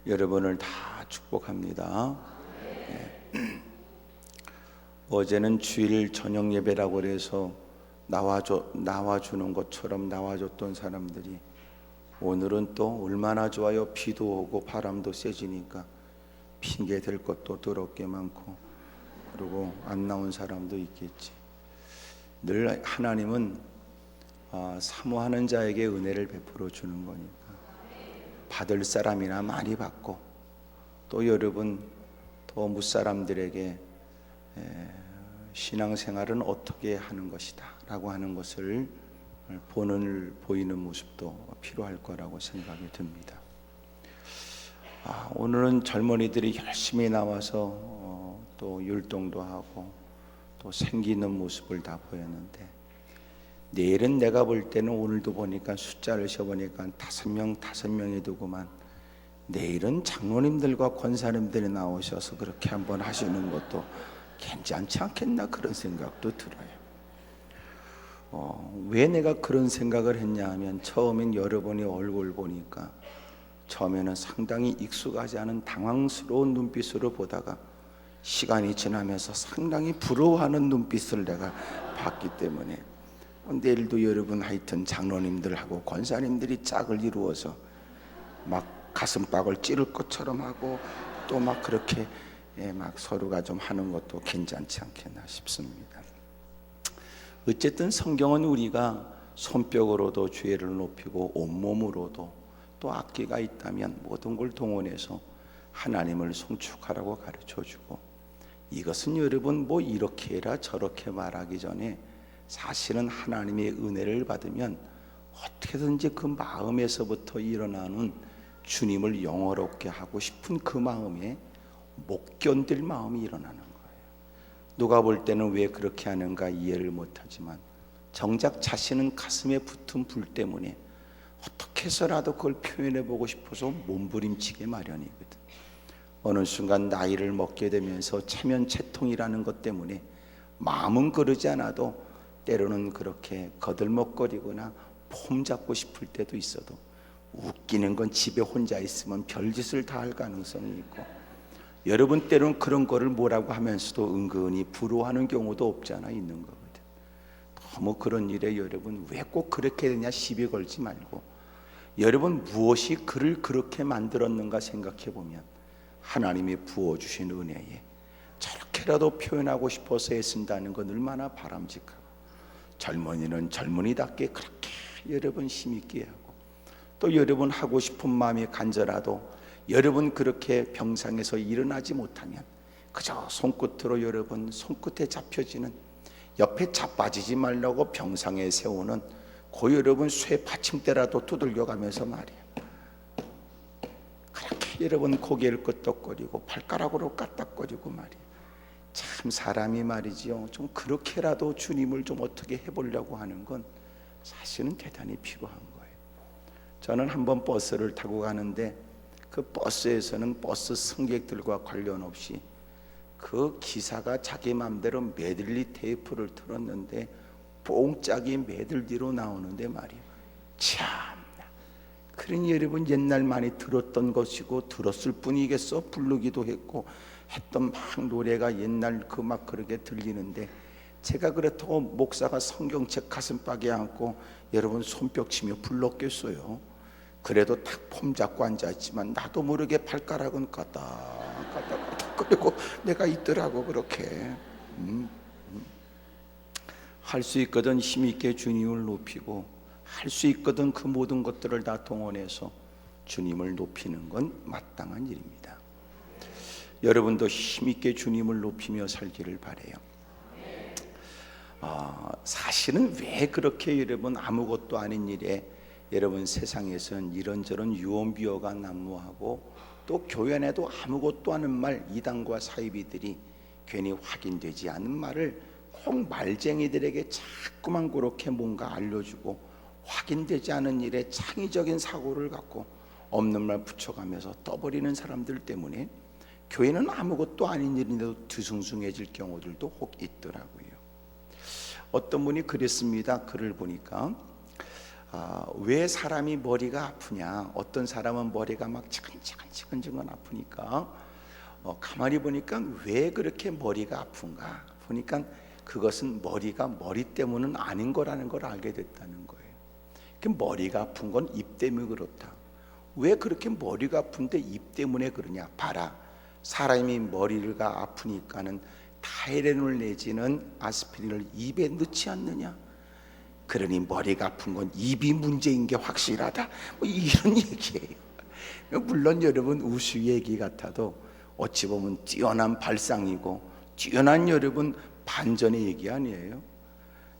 여러분을 다 축복합니다. 어제는 주일 저녁 예배라고 해서 나와주는 것처럼 나와줬던 사람들이 오늘은 또 얼마나 좋아요. 비도 오고 바람도 세지니까 핑계 댈 것도 더럽게 많고, 그리고 안 나온 사람도 있겠지. 늘 하나님은 사모하는 자에게 은혜를 베풀어 주는 거니까 받을 사람이나 많이 받고, 또 여러분 또 무사람들에게 신앙생활은 어떻게 하는 것이다 라고 하는 것을 보이는 모습도 필요할 거라고 생각이 듭니다. 오늘은 젊은이들이 열심히 나와서 또 율동도 하고 또 생기는 모습을 다 보였는데, 내일은 내가 볼 때는 오늘도 보니까 숫자를 세보니까 5명이 되고만, 내일은 장로님들과 권사님들이 나오셔서 그렇게 한번 하시는 것도 괜찮지 않겠나 그런 생각도 들어요. 왜 내가 그런 생각을 했냐 하면, 처음엔 여러분이 얼굴 보니까 처음에는 상당히 익숙하지 않은 당황스러운 눈빛으로 보다가 시간이 지나면서 상당히 부러워하는 눈빛을 내가 봤기 때문에, 내일도 여러분 하여튼 장로님들하고 권사님들이 짝을 이루어서 막 가슴팍을 찌를 것처럼 하고 또 막 그렇게 막 서로가 좀 하는 것도 괜찮지 않겠나 싶습니다. 어쨌든 성경은 우리가 손뼉으로도 주의를 높이고 온몸으로도 또 악기가 있다면 모든 걸 동원해서 하나님을 송축하라고 가르쳐주고, 이것은 여러분 뭐 이렇게 해라 저렇게 말하기 전에 사실은 하나님의 은혜를 받으면 어떻게든지 그 마음에서부터 일어나는 주님을 영화롭게 하고 싶은 그 마음에 못 견딜 마음이 일어나는 거예요. 누가 볼 때는 왜 그렇게 하는가 이해를 못하지만, 정작 자신은 가슴에 붙은 불 때문에 어떻게 해서라도 그걸 표현해보고 싶어서 몸부림치게 마련이거든. 어느 순간 나이를 먹게 되면서 체면체통이라는 것 때문에 마음은 그러지 않아도 때로는 그렇게 거들먹거리거나 폼 잡고 싶을 때도 있어도, 웃기는 건 집에 혼자 있으면 별짓을 다 할 가능성이 있고, 여러분 때로는 그런 거를 뭐라고 하면서도 은근히 부러워하는 경우도 없지 않아 있는 거거든. 너무 그런 일에 여러분 왜 꼭 그렇게 되냐 시비 걸지 말고, 여러분 무엇이 그를 그렇게 만들었는가 생각해 보면 하나님이 부어주신 은혜에 저렇게라도 표현하고 싶어서 애쓴다는 건 얼마나 바람직하고, 젊은이는 젊은이답게 그렇게 여러분 힘있게 하고, 또 여러분 하고 싶은 마음이 간절하도 여러분 그렇게 병상에서 일어나지 못하면 그저 손끝으로 여러분 손끝에 잡혀지는, 옆에 자빠지지 말라고 병상에 세우는 그 여러분 쇠 받침대라도 두들겨가면서 말이에요. 그렇게 여러분 고개를 끄덕거리고 발가락으로 까딱거리고 말이에요. 참 사람이 말이지요, 좀 그렇게라도 주님을 좀 어떻게 해보려고 하는 건 사실은 대단히 필요한 거예요. 저는 한번 버스를 타고 가는데 그 버스에서는 버스 승객들과 관련 없이 그 기사가 자기 맘대로 메들리 테이프를 틀었는데 뽕짝이 메들리로 나오는데 말이에요. 참나, 그러니 여러분 옛날 많이 들었던 것이고 들었을 뿐이겠어. 부르기도 했고 했던 막 노래가 옛날 그 막 그렇게 들리는데, 제가 그렇다고 목사가 성경책 가슴팍에 안고 여러분 손뼉 치며 불렀겠어요? 그래도 탁 폼 잡고 앉아있지만 나도 모르게 발가락은 까딱 그리고 내가 있더라고. 그렇게 할 수 있거든 힘있게 주님을 높이고, 할 수 있거든 그 모든 것들을 다 동원해서 주님을 높이는 건 마땅한 일입니다. 여러분도 힘있게 주님을 높이며 살기를 바라요. 사실은 왜 그렇게 여러분 아무것도 아닌 일에 여러분 세상에선 이런저런 유언비어가 난무하고, 또 교회 안에도 아무것도 아닌 말 이단과 사이비들이 괜히 확인되지 않은 말을 꼭 말쟁이들에게 자꾸만 그렇게 뭔가 알려주고, 확인되지 않은 일에 창의적인 사고를 갖고 없는 말 붙여가면서 떠버리는 사람들 때문에 교회는 아무것도 아닌 일인데도 뒤숭숭해질 경우들도 혹 있더라고요. 어떤 분이 그랬습니다. 글을 보니까 왜 사람이 머리가 아프냐? 어떤 사람은 머리가 막 치근치근 아프니까 가만히 보니까 왜 그렇게 머리가 아픈가? 보니까 그것은 머리가 머리 때문은 아닌 거라는 걸 알게 됐다는 거예요. 그 머리가 아픈 건 입 때문에 그렇다. 왜 그렇게 머리가 아픈데 입 때문에 그러냐? 봐라. 사람이 머리가 아프니까는 타이레놀 내지는 아스피린을 입에 넣지 않느냐? 그러니 머리가 아픈 건 입이 문제인 게 확실하다. 뭐 이런 얘기예요. 물론 여러분 우수 얘기 같아도 어찌 보면 뛰어난 발상이고 뛰어난 여러분 반전의 얘기 아니에요.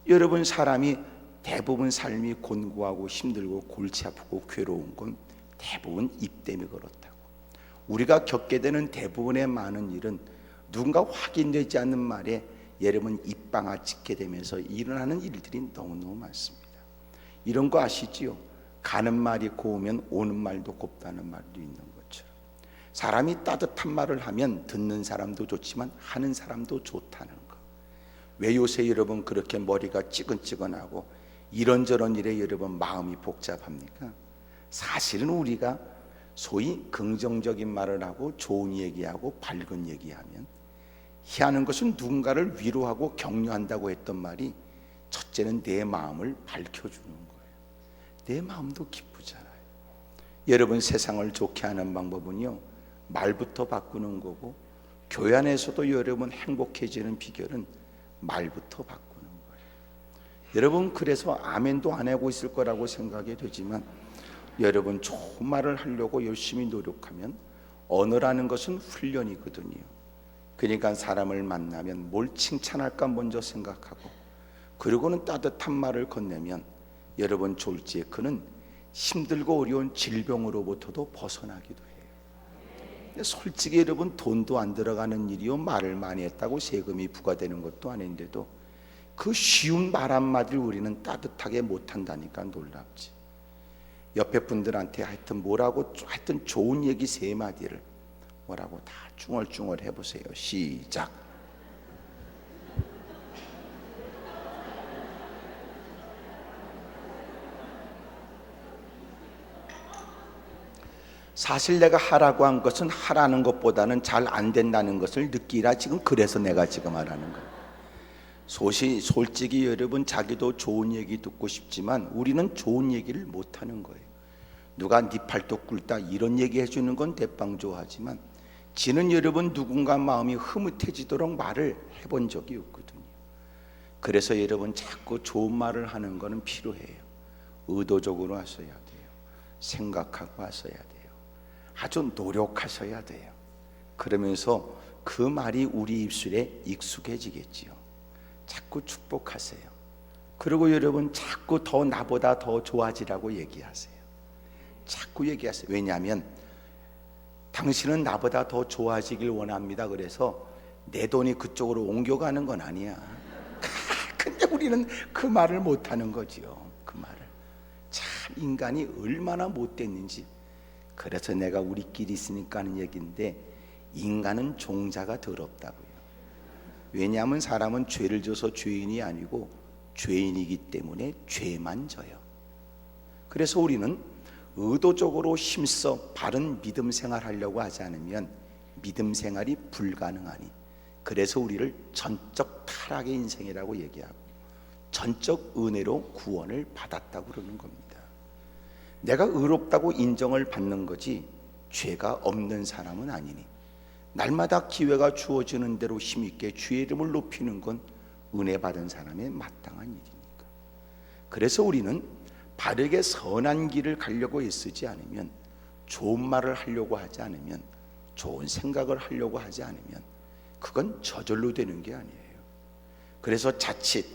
여러분 사람이 대부분 삶이 곤고하고 힘들고 골치 아프고 괴로운 건 대부분 입 때문에 그렇다고. 우리가 겪게 되는 대부분의 많은 일은 누군가 확인되지 않는 말에 여러분 입방아 찍게 되면서 일어나는 일들이 너무너무 많습니다. 이런 거 아시지요? 가는 말이 고우면 오는 말도 곱다는 말도 있는 것처럼 사람이 따뜻한 말을 하면 듣는 사람도 좋지만 하는 사람도 좋다는 거. 왜 요새 여러분 그렇게 머리가 찌근찌근하고 이런저런 일에 여러분 마음이 복잡합니까? 사실은 우리가 소위 긍정적인 말을 하고 좋은 얘기하고 밝은 얘기하면 희하는 것은 누군가를 위로하고 격려한다고 했던 말이 첫째는 내 마음을 밝혀주는 거예요. 내 마음도 기쁘잖아요. 여러분 세상을 좋게 하는 방법은요 말부터 바꾸는 거고 교회 안에서도 여러분 행복해지는 비결은 말부터 바꾸는 거예요. 여러분 그래서 아멘도 안 하고 있을 거라고 생각이 되지만 여러분 좋은 말을 하려고 열심히 노력하면 언어라는 것은 훈련이거든요. 그러니까 사람을 만나면 뭘 칭찬할까 먼저 생각하고 그리고는 따뜻한 말을 건네면 여러분 졸지에 그는 힘들고 어려운 질병으로부터도 벗어나기도 해요. 솔직히 여러분 돈도 안 들어가는 일이요 말을 많이 했다고 세금이 부과되는 것도 아닌데도 그 쉬운 말 한마디를 우리는 따뜻하게 못한다니까 놀랍지. 옆에 분들한테 하여튼 뭐라고 하여튼 좋은 얘기 세 마디를 뭐라고 다 중얼중얼 해보세요. 시작. 사실 내가 하라고 한 것은 하라는 것보다는 잘 안 된다는 것을 느끼라. 지금 그래서 내가 지금 하라는 거예요. 솔직히 여러분 자기도 좋은 얘기 듣고 싶지만 우리는 좋은 얘기를 못하는 거예요. 누가 네 팔뚝 꿇다 이런 얘기 해주는 건 대빵 좋아하지만 지는 여러분 누군가 마음이 흐뭇해지도록 말을 해본 적이 없거든요. 그래서 여러분 자꾸 좋은 말을 하는 거는 필요해요. 의도적으로 하셔야 돼요. 생각하고 하셔야 돼요. 아주 노력하셔야 돼요. 그러면서 그 말이 우리 입술에 익숙해지겠지요. 자꾸 축복하세요. 그리고 여러분 자꾸 더 나보다 더 좋아지라고 얘기하세요. 자꾸 얘기하세요. 왜냐하면 당신은 나보다 더 좋아지길 원합니다. 그래서 내 돈이 그쪽으로 옮겨가는 건 아니야. 근데 우리는 그 말을 못하는 거지요. 그 말을. 참 인간이 얼마나 못됐는지. 그래서 내가 우리끼리 있으니까 하는 얘기인데 인간은 종자가 더럽다고요. 왜냐하면 사람은 죄를 져서 죄인이 아니고 죄인이기 때문에 죄만 져요. 그래서 우리는 의도적으로 힘써 바른 믿음 생활하려고 하지 않으면 믿음 생활이 불가능하니 그래서 우리를 전적 타락의 인생이라고 얘기하고 전적 은혜로 구원을 받았다고 그러는 겁니다. 내가 의롭다고 인정을 받는 거지 죄가 없는 사람은 아니니 날마다 기회가 주어지는 대로 힘있게 주의 이름을 높이는 건 은혜 받은 사람의 마땅한 일이니까. 그래서 우리는 바르게 선한 길을 가려고 애쓰지 않으면 좋은 말을 하려고 하지 않으면 좋은 생각을 하려고 하지 않으면 그건 저절로 되는 게 아니에요. 그래서 자칫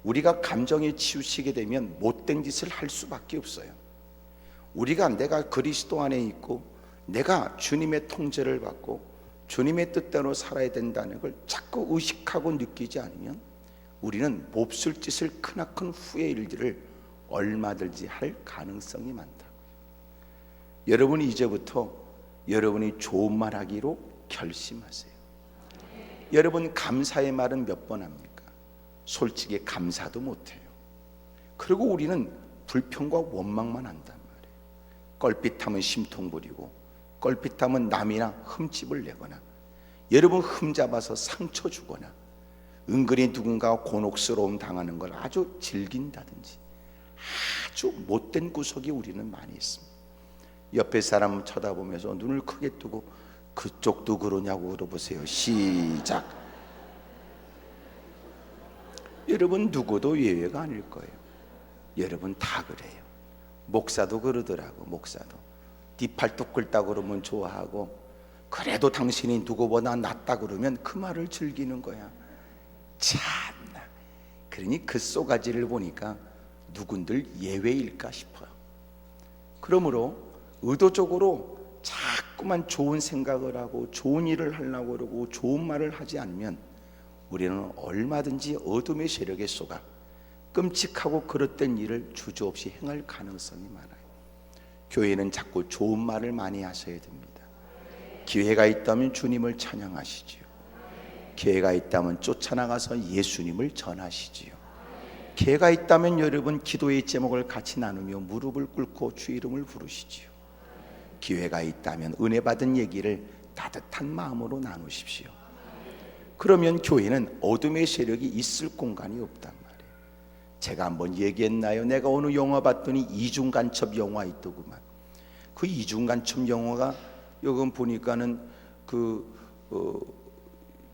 우리가 감정에 치우치게 되면 못된 짓을 할 수밖에 없어요. 내가 그리스도 안에 있고 내가 주님의 통제를 받고 주님의 뜻대로 살아야 된다는 걸 자꾸 의식하고 느끼지 않으면 우리는 몹쓸 짓을 크나큰 후의 일들을 얼마든지 할 가능성이 많다고요. 여러분이 이제부터 여러분이 좋은 말 하기로 결심하세요. 여러분 감사의 말은 몇 번 합니까? 솔직히 감사도 못해요. 그리고 우리는 불평과 원망만 한단 말이에요. 껄핏하면 심통 부리고, 껄핏하면 남이나 흠집을 내거나, 여러분 흠잡아서 상처 주거나, 은근히 누군가가 곤혹스러움 당하는 걸 아주 즐긴다든지, 아주 못된 구석이 우리는 많이 있습니다. 옆에 사람 쳐다보면서 눈을 크게 뜨고 그쪽도 그러냐고 물어보세요. 시작. 여러분 누구도 예외가 아닐 거예요. 여러분 다 그래요. 목사도 그러더라고. 목사도 네 팔뚝 긁다 그러면 좋아하고, 그래도 당신이 누구보다 낫다 그러면 그 말을 즐기는 거야. 참나. 그러니 그 쏘가지를 보니까 누군들 예외일까 싶어요. 그러므로 의도적으로 자꾸만 좋은 생각을 하고 좋은 일을 하려고 그러고 좋은 말을 하지 않으면 우리는 얼마든지 어둠의 세력에 쏘가 끔찍하고 그릇된 일을 주저없이 행할 가능성이 많아요. 교회는 자꾸 좋은 말을 많이 하셔야 됩니다. 기회가 있다면 주님을 찬양하시지요. 기회가 있다면 쫓아나가서 예수님을 전하시지요. 기회가 있다면 여러분 기도의 제목을 같이 나누며 무릎을 꿇고 주 이름을 부르시지요. 기회가 있다면 은혜 받은 얘기를 따뜻한 마음으로 나누십시오. 그러면 교회는 어둠의 세력이 있을 공간이 없단 말이에요. 제가 한번 얘기했나요? 내가 어느 영화 봤더니 이중간첩 영화 있더구만. 그 이중간첩 영화가 여기 보니까는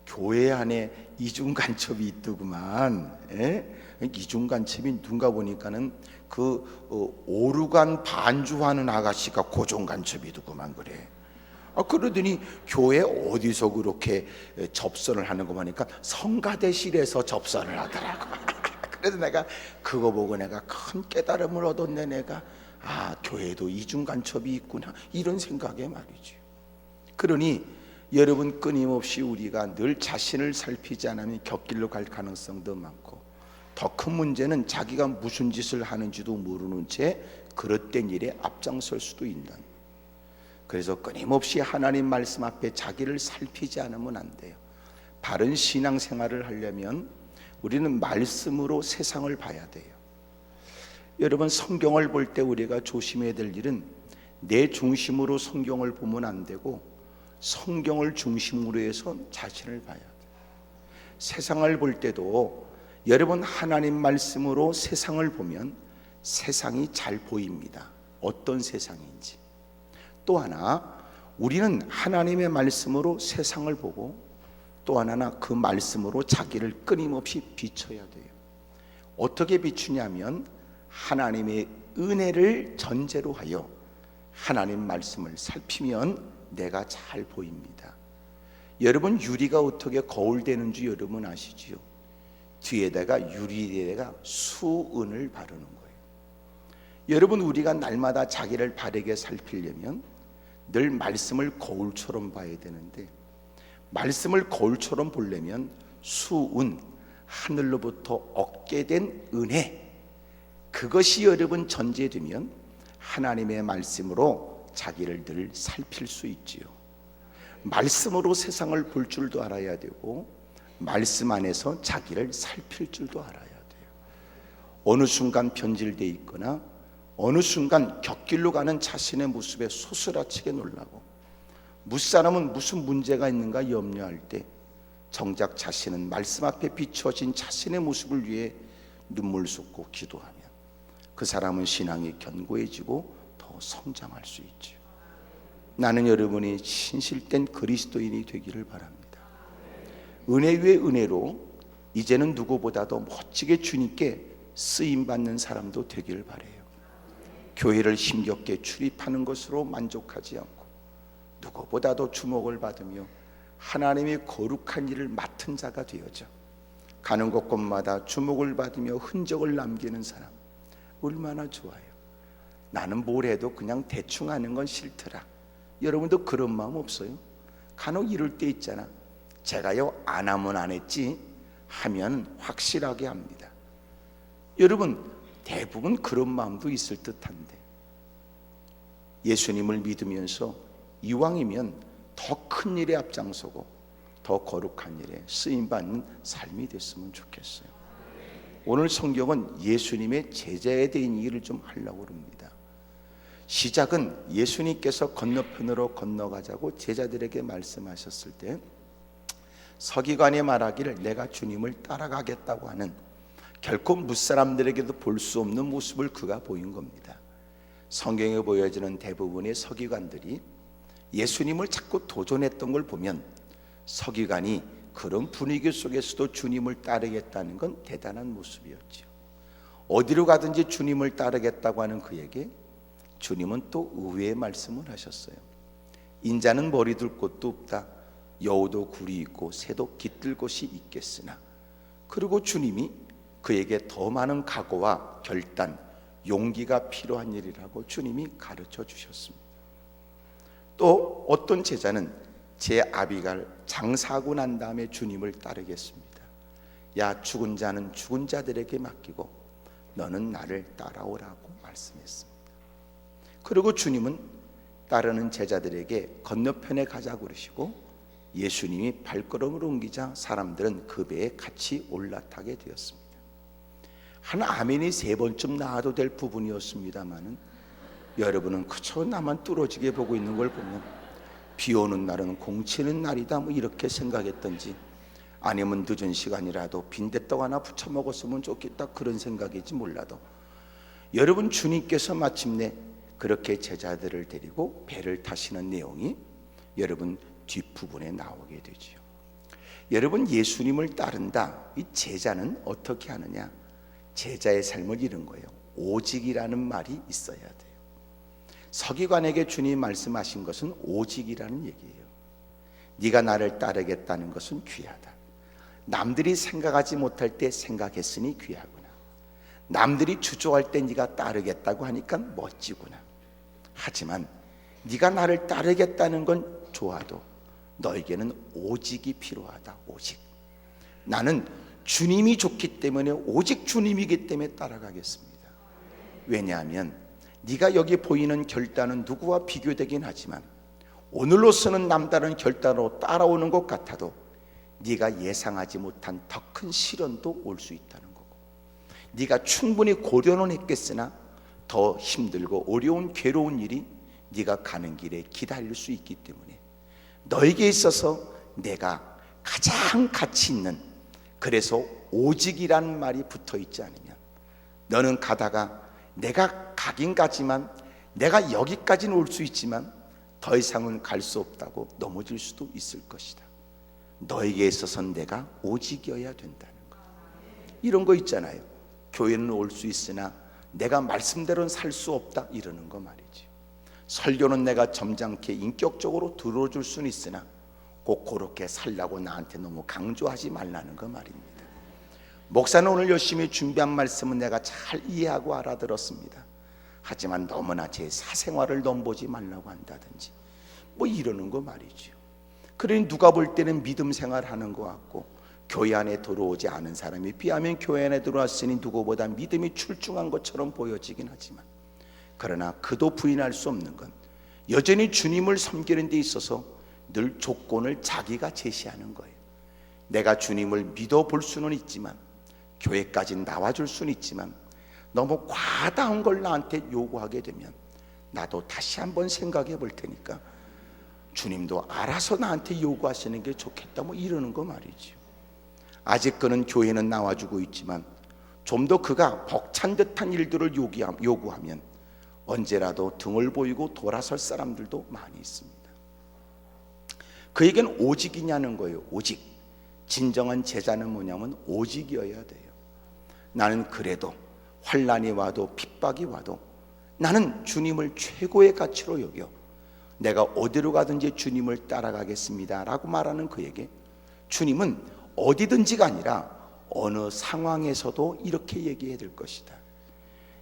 교회 안에 이중간첩이 있더구만. 이중간첩이 누군가 보니까는 오르간 반주하는 아가씨가 고정간첩이더구만 그래. 그러더니 교회 어디서 그렇게 접선을 하는 거 보니까 성가대실에서 접선을 하더라고. 그래서 내가 그거 보고 내가 큰 깨달음을 얻었네. 내가 교회도 이중간첩이 있구나, 이런 생각에 말이죠. 그러니 여러분 끊임없이 우리가 늘 자신을 살피지 않으면 곁길로 갈 가능성도 많고, 더 큰 문제는 자기가 무슨 짓을 하는지도 모르는 채 그릇된 일에 앞장설 수도 있는. 그래서 끊임없이 하나님 말씀 앞에 자기를 살피지 않으면 안 돼요. 바른 신앙생활을 하려면 우리는 말씀으로 세상을 봐야 돼요. 여러분 성경을 볼 때 우리가 조심해야 될 일은 내 중심으로 성경을 보면 안 되고 성경을 중심으로 해서 자신을 봐야 돼요. 세상을 볼 때도 여러분 하나님 말씀으로 세상을 보면 세상이 잘 보입니다. 어떤 세상인지. 또 하나 우리는 하나님의 말씀으로 세상을 보고 또 하나는 그 말씀으로 자기를 끊임없이 비춰야 돼요. 어떻게 비추냐면 하나님의 은혜를 전제로 하여 하나님 말씀을 살피면 내가 잘 보입니다. 여러분 유리가 어떻게 거울되는 줄 여러분 아시지요? 뒤에다가 유리에다가 수은을 바르는 거예요. 여러분 우리가 날마다 자기를 바르게 살피려면 늘 말씀을 거울처럼 봐야 되는데, 말씀을 거울처럼 보려면 수은, 하늘로부터 얻게 된 은혜, 그것이 여러분 전제되면 하나님의 말씀으로 자기를 늘 살필 수 있지요. 말씀으로 세상을 볼 줄도 알아야 되고 말씀 안에서 자기를 살필 줄도 알아야 돼요. 어느 순간 변질되어 있거나 어느 순간 곁길로 가는 자신의 모습에 소스라치게 놀라고 무사람은 무슨 문제가 있는가 염려할 때 정작 자신은 말씀 앞에 비춰진 자신의 모습을 위해 눈물 쏟고 기도하면 그 사람은 신앙이 견고해지고 더 성장할 수 있죠. 나는 여러분이 신실된 그리스도인이 되기를 바랍니다. 은혜 위에 은혜로 이제는 누구보다도 멋지게 주님께 쓰임받는 사람도 되기를 바라요. 교회를 힘겹게 출입하는 것으로 만족하지 않고 누구보다도 주목을 받으며 하나님의 거룩한 일을 맡은 자가 되어져 가는 곳곳마다 주목을 받으며 흔적을 남기는 사람, 얼마나 좋아요. 나는 뭘 해도 그냥 대충 하는 건 싫더라. 여러분도 그런 마음 없어요? 간혹 이럴 때 있잖아. 제가요 안 하면 안 했지 하면 확실하게 합니다. 여러분 대부분 그런 마음도 있을 듯한데, 예수님을 믿으면서 이왕이면 더 큰 일에 앞장서고 더 거룩한 일에 쓰임받는 삶이 됐으면 좋겠어요. 오늘 성경은 예수님의 제자에 대한 얘기를 좀 하려고 합니다. 시작은 예수님께서 건너편으로 건너가자고 제자들에게 말씀하셨을 때 서기관이 말하기를 내가 주님을 따라가겠다고 하는 결코 무사람들에게도 볼 수 없는 모습을 그가 보인 겁니다. 성경에 보여지는 대부분의 서기관들이 예수님을 자꾸 도전했던 걸 보면 서기관이 그런 분위기 속에서도 주님을 따르겠다는 건 대단한 모습이었죠. 어디로 가든지 주님을 따르겠다고 하는 그에게 주님은 또 의외의 말씀을 하셨어요. 인자는 머리 둘 곳도 없다. 여우도 굴이 있고 새도 깃들 곳이 있겠으나. 그리고 주님이 그에게 더 많은 각오와 결단, 용기가 필요한 일이라고 주님이 가르쳐 주셨습니다. 또 어떤 제자는 제 아비가 장사하고 난 다음에 주님을 따르겠습니다. 야, 죽은 자는 죽은 자들에게 맡기고 너는 나를 따라오라고 말씀했습니다. 그리고 주님은 따르는 제자들에게 건너편에 가자고 그러시고 예수님이 발걸음을 옮기자 사람들은 그 배에 같이 올라타게 되었습니다. 한 아멘이 3번쯤 나와도 될 부분이었습니다마는 여러분은 그저 나만 뚫어지게 보고 있는 걸 보면 비 오는 날은 공치는 날이다 뭐 이렇게 생각했던지, 아니면 늦은 시간이라도 빈대떡 하나 부쳐 먹었으면 좋겠다 그런 생각일지 몰라도 여러분, 주님께서 마침내 그렇게 제자들을 데리고 배를 타시는 내용이 여러분 뒷부분에 나오게 되지요. 여러분, 예수님을 따른다, 이 제자는 어떻게 하느냐? 제자의 삶을 이룬 거예요. 오직이라는 말이 있어야 돼요. 서기관에게 주님 말씀하신 것은 오직이라는 얘기예요. 네가 나를 따르겠다는 것은 귀하다. 남들이 생각하지 못할 때 생각했으니 귀하구나. 남들이 주저할 때 네가 따르겠다고 하니까 멋지구나. 하지만 네가 나를 따르겠다는 건 좋아도 너에게는 오직이 필요하다. 오직. 나는 주님이 좋기 때문에, 오직 주님이기 때문에 따라가겠습니다. 왜냐하면 네가 여기 보이는 결단은 누구와 비교되긴 하지만 오늘로서는 남다른 결단으로 따라오는 것 같아도 네가 예상하지 못한 더 큰 시련도 올 수 있다는 거고, 네가 충분히 고려는 했겠으나 더 힘들고 어려운 괴로운 일이 네가 가는 길에 기다릴 수 있기 때문에 너에게 있어서 내가 가장 가치 있는, 그래서 오직이라는 말이 붙어 있지 않으면 너는 가다가 내가 가긴 가지만 내가 여기까지는 올 수 있지만 더 이상은 갈 수 없다고 넘어질 수도 있을 것이다. 너에게 있어서는 내가 오직이어야 된다는 거. 이런 거 있잖아요. 교회는 올 수 있으나 내가 말씀대로는 살 수 없다 이러는 거 말이지. 설교는 내가 점잖게 인격적으로 들어줄 수는 있으나 꼭 그렇게 살라고 나한테 너무 강조하지 말라는 거 말입니다. 목사는 오늘 열심히 준비한 말씀은 내가 잘 이해하고 알아들었습니다. 하지만 너무나 제 사생활을 넘보지 말라고 한다든지 뭐 이러는 거 말이죠. 그러니 누가 볼 때는 믿음 생활하는 것 같고 교회 안에 들어오지 않은 사람에 비하면 교회 안에 들어왔으니 누구보다 믿음이 출중한 것처럼 보여지긴 하지만, 그러나 그도 부인할 수 없는 건 여전히 주님을 섬기는 데 있어서 늘 조건을 자기가 제시하는 거예요. 내가 주님을 믿어볼 수는 있지만, 교회까지 나와줄 수는 있지만 너무 과다한 걸 나한테 요구하게 되면 나도 다시 한번 생각해 볼 테니까 주님도 알아서 나한테 요구하시는 게 좋겠다 뭐 이러는 거 말이죠. 아직 그는 교회는 나와주고 있지만 좀 더 그가 벅찬 듯한 일들을 요구하면 언제라도 등을 보이고 돌아설 사람들도 많이 있습니다. 그에겐 오직이냐는 거예요. 오직. 진정한 제자는 뭐냐면 오직이어야 돼요. 나는 그래도 환난이 와도 핍박이 와도 나는 주님을 최고의 가치로 여겨 내가 어디로 가든지 주님을 따라가겠습니다 라고 말하는 그에게 주님은 어디든지가 아니라 어느 상황에서도 이렇게 얘기해야 될 것이다.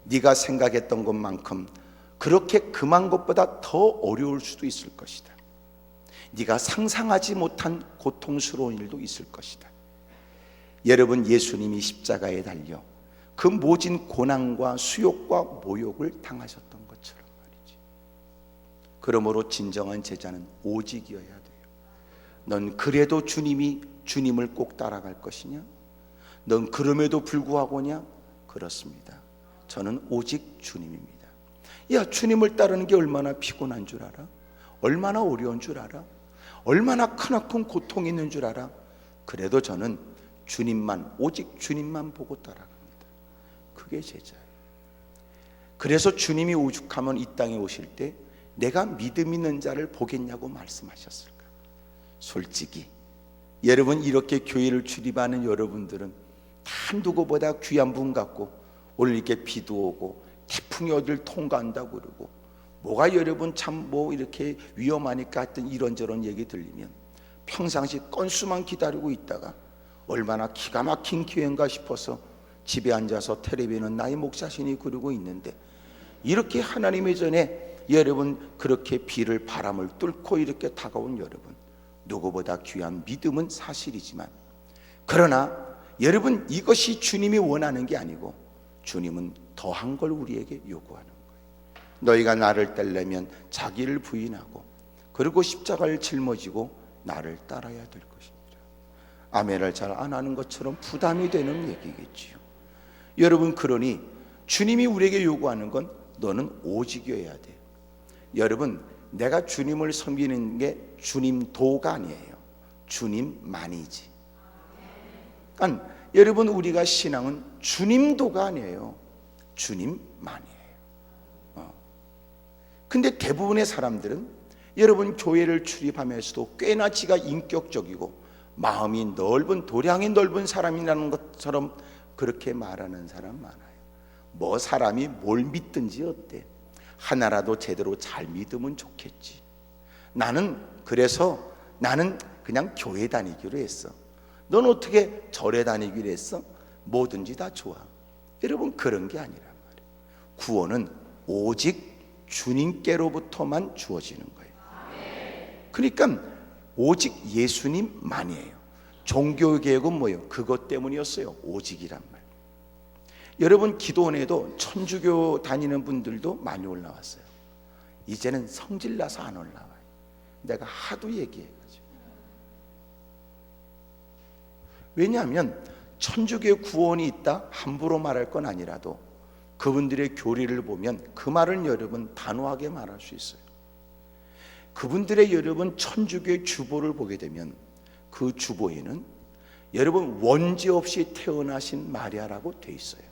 네가 생각했던 것만큼 그렇게 금한 것보다 더 어려울 수도 있을 것이다. 네가 상상하지 못한 고통스러운 일도 있을 것이다. 여러분, 예수님이 십자가에 달려 그 모진 고난과 수욕과 모욕을 당하셨던 것처럼 말이지. 그러므로 진정한 제자는 오직이어야 돼요. 넌 그래도 주님을 꼭 따라갈 것이냐? 넌 그럼에도 불구하고냐? 그렇습니다. 저는 오직 주님입니다. 야, 주님을 따르는 게 얼마나 피곤한 줄 알아? 얼마나 어려운 줄 알아? 얼마나 크나큰 고통이 있는 줄 알아? 그래도 저는 주님만, 오직 주님만 보고 따라갑니다. 그게 제자예요. 그래서 주님이 오죽하면 이 땅에 오실 때 내가 믿음 있는 자를 보겠냐고 말씀하셨을까? 솔직히 여러분, 이렇게 교회를 출입하는 여러분들은 다 누구보다 귀한 분 같고, 오늘 이렇게 비도 오고 태풍이 어딜 통과한다고 그러고, 뭐가 여러분 참 뭐 이렇게 위험하니까 하여튼 이런저런 얘기 들리면 평상시 건수만 기다리고 있다가 얼마나 기가 막힌 기회인가 싶어서 집에 앉아서 텔레비는 나의 목자신이 그러고 있는데, 이렇게 하나님의 전에 여러분 그렇게 비를 바람을 뚫고 이렇게 다가온 여러분, 누구보다 귀한 믿음은 사실이지만, 그러나 여러분, 이것이 주님이 원하는 게 아니고 주님은 더한 걸 우리에게 요구하는 거예요. 너희가 나를 따르려면 자기를 부인하고 그리고 십자가를 짊어지고 나를 따라야 될 것입니다. 아멘을 잘 안 하는 것처럼 부담이 되는 얘기겠지요. 여러분, 그러니 주님이 우리에게 요구하는 건 너는 오직이어야 돼. 여러분, 내가 주님을 섬기는 게 주님 도가 아니에요. 주님만이지. 그러니까 여러분, 우리가 신앙은 주님 도가 아니에요. 주님만이에요. 근데 대부분의 사람들은 여러분 교회를 출입하면서도 꽤나 지가 인격적이고 마음이 넓은, 도량이 넓은 사람이라는 것처럼 그렇게 말하는 사람 많아요. 뭐 사람이 뭘 믿든지 어때? 하나라도 제대로 잘 믿으면 좋겠지. 그래서 나는 그냥 교회 다니기로 했어. 넌 어떻게 절에 다니기로 했어? 뭐든지 다 좋아. 여러분, 그런 게 아니란 말이에요. 구원은 오직 주님께로부터만 주어지는 거예요. 그러니까 오직 예수님만이에요. 종교개혁은 뭐예요? 그것 때문이었어요. 오직이란 말. 여러분, 기도원에도 천주교 다니는 분들도 많이 올라왔어요. 이제는 성질나서 안 올라와요. 내가 하도 얘기해가지고. 왜냐하면 천주교의 구원이 있다 함부로 말할 건 아니라도 그분들의 교리를 보면 그 말은 여러분 단호하게 말할 수 있어요. 그분들의 여러분 천주교의 주보를 보게 되면 그 주보에는 여러분 원죄 없이 태어나신 마리아라고 돼 있어요.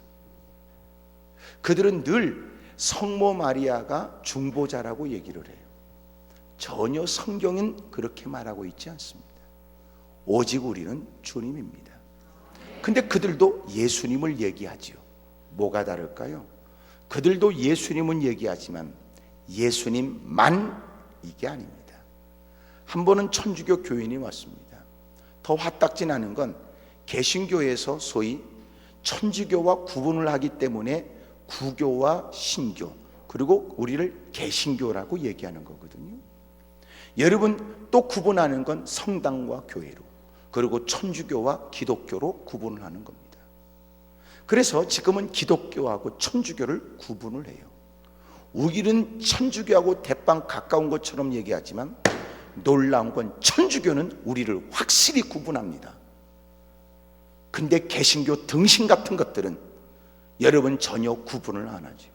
그들은 늘 성모 마리아가 중보자라고 얘기를 해요. 전혀 성경은 그렇게 말하고 있지 않습니다. 오직 우리는 주님입니다. 근데 그들도 예수님을 얘기하지요. 뭐가 다를까요? 그들도 예수님은 얘기하지만 예수님만 이게 아닙니다. 한 번은 천주교 교인이 왔습니다. 더 화딱지 나는 건 개신교에서 소위 천주교와 구분을 하기 때문에 구교와 신교, 그리고 우리를 개신교라고 얘기하는 거거든요. 여러분, 또 구분하는 건 성당과 교회로, 그리고 천주교와 기독교로 구분을 하는 겁니다. 그래서 지금은 기독교하고 천주교를 구분을 해요. 우리는 천주교하고 대빵 가까운 것처럼 얘기하지만 놀라운 건 천주교는 우리를 확실히 구분합니다. 근데 개신교 등신 같은 것들은 여러분 전혀 구분을 안 하죠.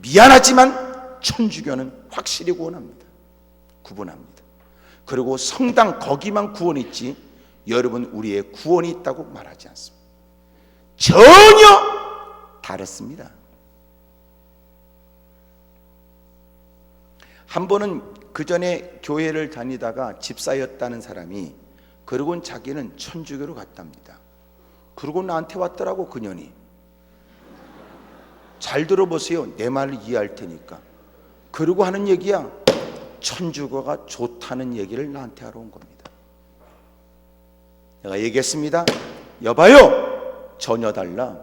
미안하지만 천주교는 확실히 구분합니다. 그리고 성당 거기만 구원이 있지 여러분 우리의 구원이 있다고 말하지 않습니다. 전혀 다릅니다. 한 번은 그 전에 교회를 다니다가 집사였다는 사람이 그러고는 자기는 천주교로 갔답니다. 그러고 나한테 왔더라고. 그년이. 잘 들어보세요. 내 말을 이해할 테니까. 그러고 하는 얘기야. 천주교가 좋다는 얘기를 나한테 하러 온 겁니다. 내가 얘기했습니다. 여봐요. 전혀 달라.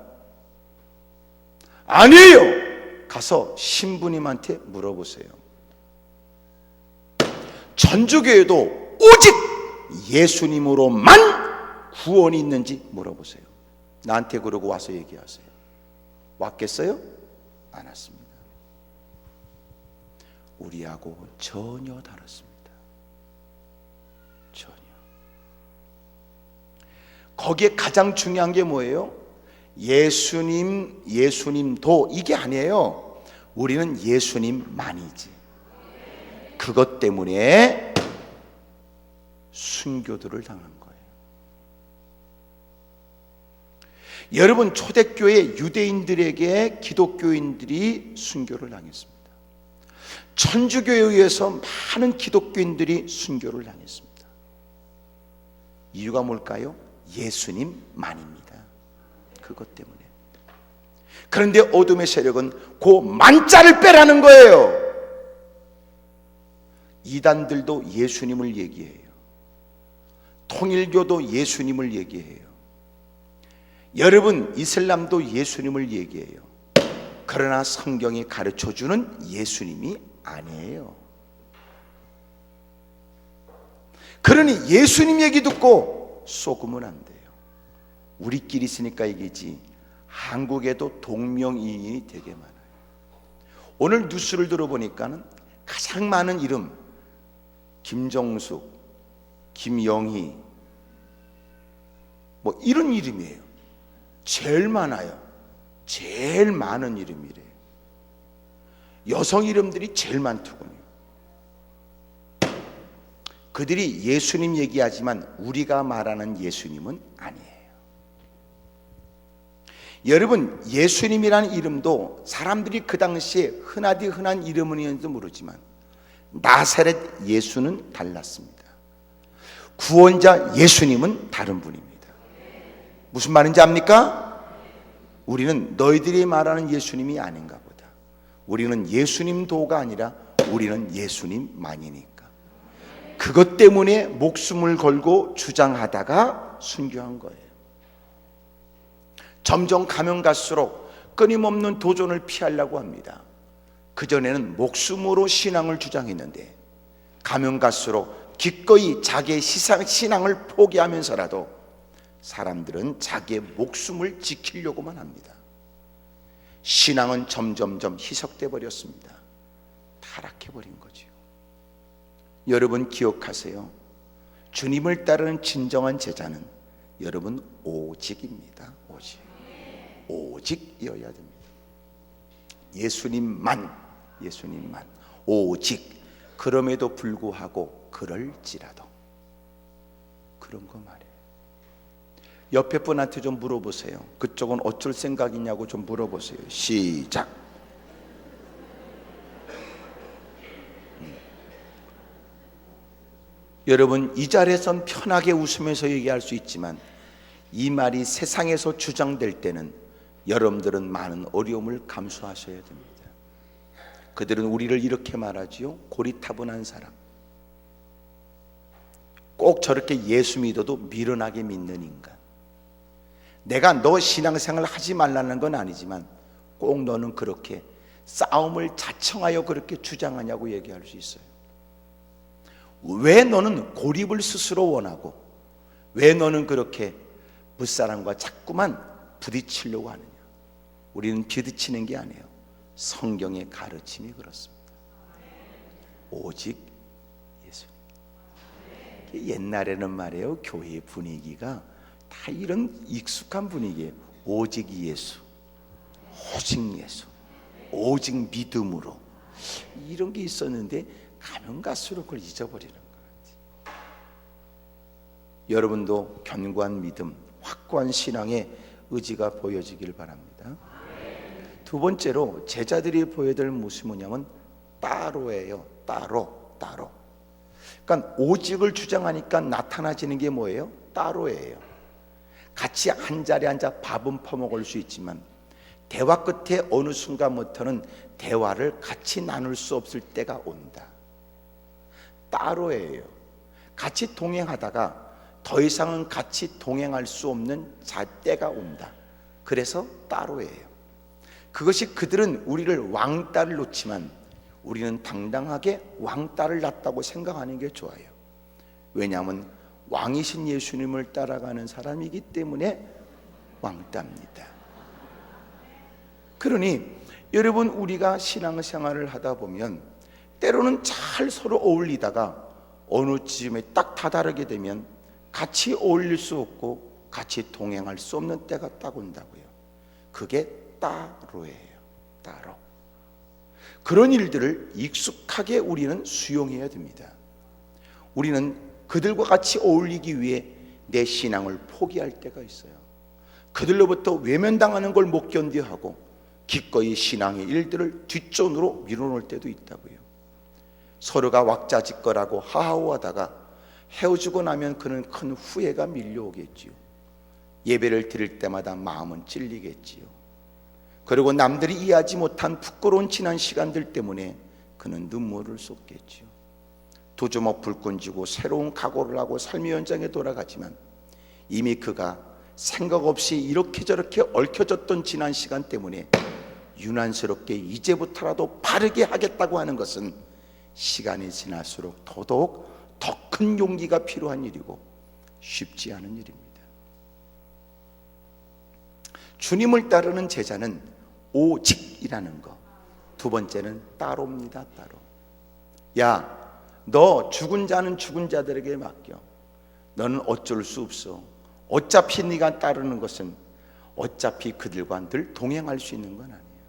아니에요. 가서 신부님한테 물어보세요. 천주교에도 오직 예수님으로만 구원이 있는지 물어보세요. 나한테 그러고 와서 얘기하세요. 왔겠어요? 안 왔습니다. 우리하고 전혀 다릅니다. 전혀. 거기에 가장 중요한 게 뭐예요? 예수님, 예수님도 이게 아니에요. 우리는 예수님만이지. 그것 때문에 순교도를 당한 거예요. 여러분, 초대교회 유대인들에게 기독교인들이 순교를 당했습니다. 천주교에 의해서 많은 기독교인들이 순교를 당했습니다. 이유가 뭘까요? 예수님만입니다. 그것 때문에. 그런데 어둠의 세력은 그 만자를 빼라는 거예요. 이단들도 예수님을 얘기해요. 통일교도 예수님을 얘기해요. 여러분, 이슬람도 예수님을 얘기해요. 그러나 성경이 가르쳐주는 예수님이 아니에요. 그러니 예수님 얘기 듣고 속으면 안 돼요. 우리끼리 있으니까 얘기지, 한국에도 동명이인이 되게 많아요. 오늘 뉴스를 들어보니까는 가장 많은 이름, 김정숙, 김영희, 뭐 이런 이름이에요. 제일 많아요. 제일 많은 이름이래요. 여성 이름들이 제일 많더군요. 그들이 예수님 얘기하지만 우리가 말하는 예수님은 아니에요. 여러분, 예수님이라는 이름도 사람들이 그 당시에 흔하디 흔한 이름이었는지도 모르지만 나사렛 예수는 달랐습니다. 구원자 예수님은 다른 분입니다. 무슨 말인지 압니까? 우리는 너희들이 말하는 예수님이 아닌가 보다. 우리는 예수님도가 아니라 우리는 예수님만이니까. 그것 때문에 목숨을 걸고 주장하다가 순교한 거예요. 점점 가면 갈수록 끊임없는 도전을 피하려고 합니다. 그전에는 목숨으로 신앙을 주장했는데 가면 갈수록 기꺼이 자기의 신앙을 포기하면서라도 사람들은 자기의 목숨을 지키려고만 합니다. 신앙은 점점점 희석돼 버렸습니다. 타락해 버린 거죠. 여러분 기억하세요. 주님을 따르는 진정한 제자는 여러분 오직입니다. 오직. 오직이어야 됩니다. 예수님만, 예수님만, 오직. 그럼에도 불구하고 그럴지라도, 그런 거 말이에요. 옆에 분한테 좀 물어보세요. 그쪽은 어쩔 생각이냐고 좀 물어보세요. 시작. 여러분, 이 자리에선 편하게 웃으면서 얘기할 수 있지만 이 말이 세상에서 주장될 때는 여러분들은 많은 어려움을 감수하셔야 됩니다. 그들은 우리를 이렇게 말하지요. 고리타분한 사람. 꼭 저렇게 예수 믿어도 미련하게 믿는 인간. 내가 너 신앙생활 하지 말라는 건 아니지만 꼭 너는 그렇게 싸움을 자청하여 그렇게 주장하냐고 얘기할 수 있어요. 왜 너는 고립을 스스로 원하고 왜 너는 그렇게 무사람과 자꾸만 부딪히려고 하느냐. 우리는 부딪히는 게 아니에요. 성경의 가르침이 그렇습니다. 오직 예수님. 옛날에는 말이에요, 교회 분위기가 다 이런 익숙한 분위기예요. 오직 예수, 오직 예수, 오직 믿음으로, 이런 게 있었는데 가면 갈수록 그걸 잊어버리는 것 같아요. 여러분도 견고한 믿음, 확고한 신앙의 의지가 보여지길 바랍니다. 두 번째로 제자들이 보여야 될 모습이 뭐냐면 따로예요. 따로. 그러니까 오직을 주장하니까 나타나지는 게 뭐예요? 따로예요. 같이 한 자리에 앉아 밥은 퍼먹을 수 있지만 대화 끝에 어느 순간부터는 대화를 같이 나눌 수 없을 때가 온다. 따로예요. 같이 동행하다가 더 이상은 같이 동행할 수 없는 때가 온다. 그래서 따로예요. 그것이 그들은 우리를 왕따를 놓지만 우리는 당당하게 왕따를 낳았다고 생각하는 게 좋아요. 왜냐하면 왕이신 예수님을 따라가는 사람이기 때문에 왕따입니다. 그러니 여러분, 우리가 신앙생활을 하다 보면 때로는 잘 서로 어울리다가 어느 지점에 딱 다다르게 되면 같이 어울릴 수 없고 같이 동행할 수 없는 때가 딱 온다고요. 그게 따로예요. 따로. 그런 일들을 익숙하게 우리는 수용해야 됩니다. 우리는 그들과 같이 어울리기 위해 내 신앙을 포기할 때가 있어요. 그들로부터 외면당하는 걸 못 견뎌하고 기꺼이 신앙의 일들을 뒷전으로 밀어놓을 때도 있다고요. 서로가 왁자지껄하고 하하호하다가 헤어지고 나면 그는 큰 후회가 밀려오겠지요. 예배를 드릴 때마다 마음은 찔리겠지요. 그리고 남들이 이해하지 못한 부끄러운 지난 시간들 때문에 그는 눈물을 쏟겠지요. 두 주먹 불끈 쥐고 새로운 각오를 하고 삶의 현장에 돌아가지만 이미 그가 생각 없이 이렇게 저렇게 얽혀졌던 지난 시간 때문에 유난스럽게 이제부터라도 바르게 하겠다고 하는 것은 시간이 지날수록 더더욱 더 큰 용기가 필요한 일이고 쉽지 않은 일입니다. 주님을 따르는 제자는 오직이라는 거. 두 번째는 따로입니다. 따로. 야, 너 죽은 자는 죽은 자들에게 맡겨. 너는 어쩔 수 없어. 어차피 네가 따르는 것은 어차피 그들과 늘 동행할 수 있는 건 아니에요.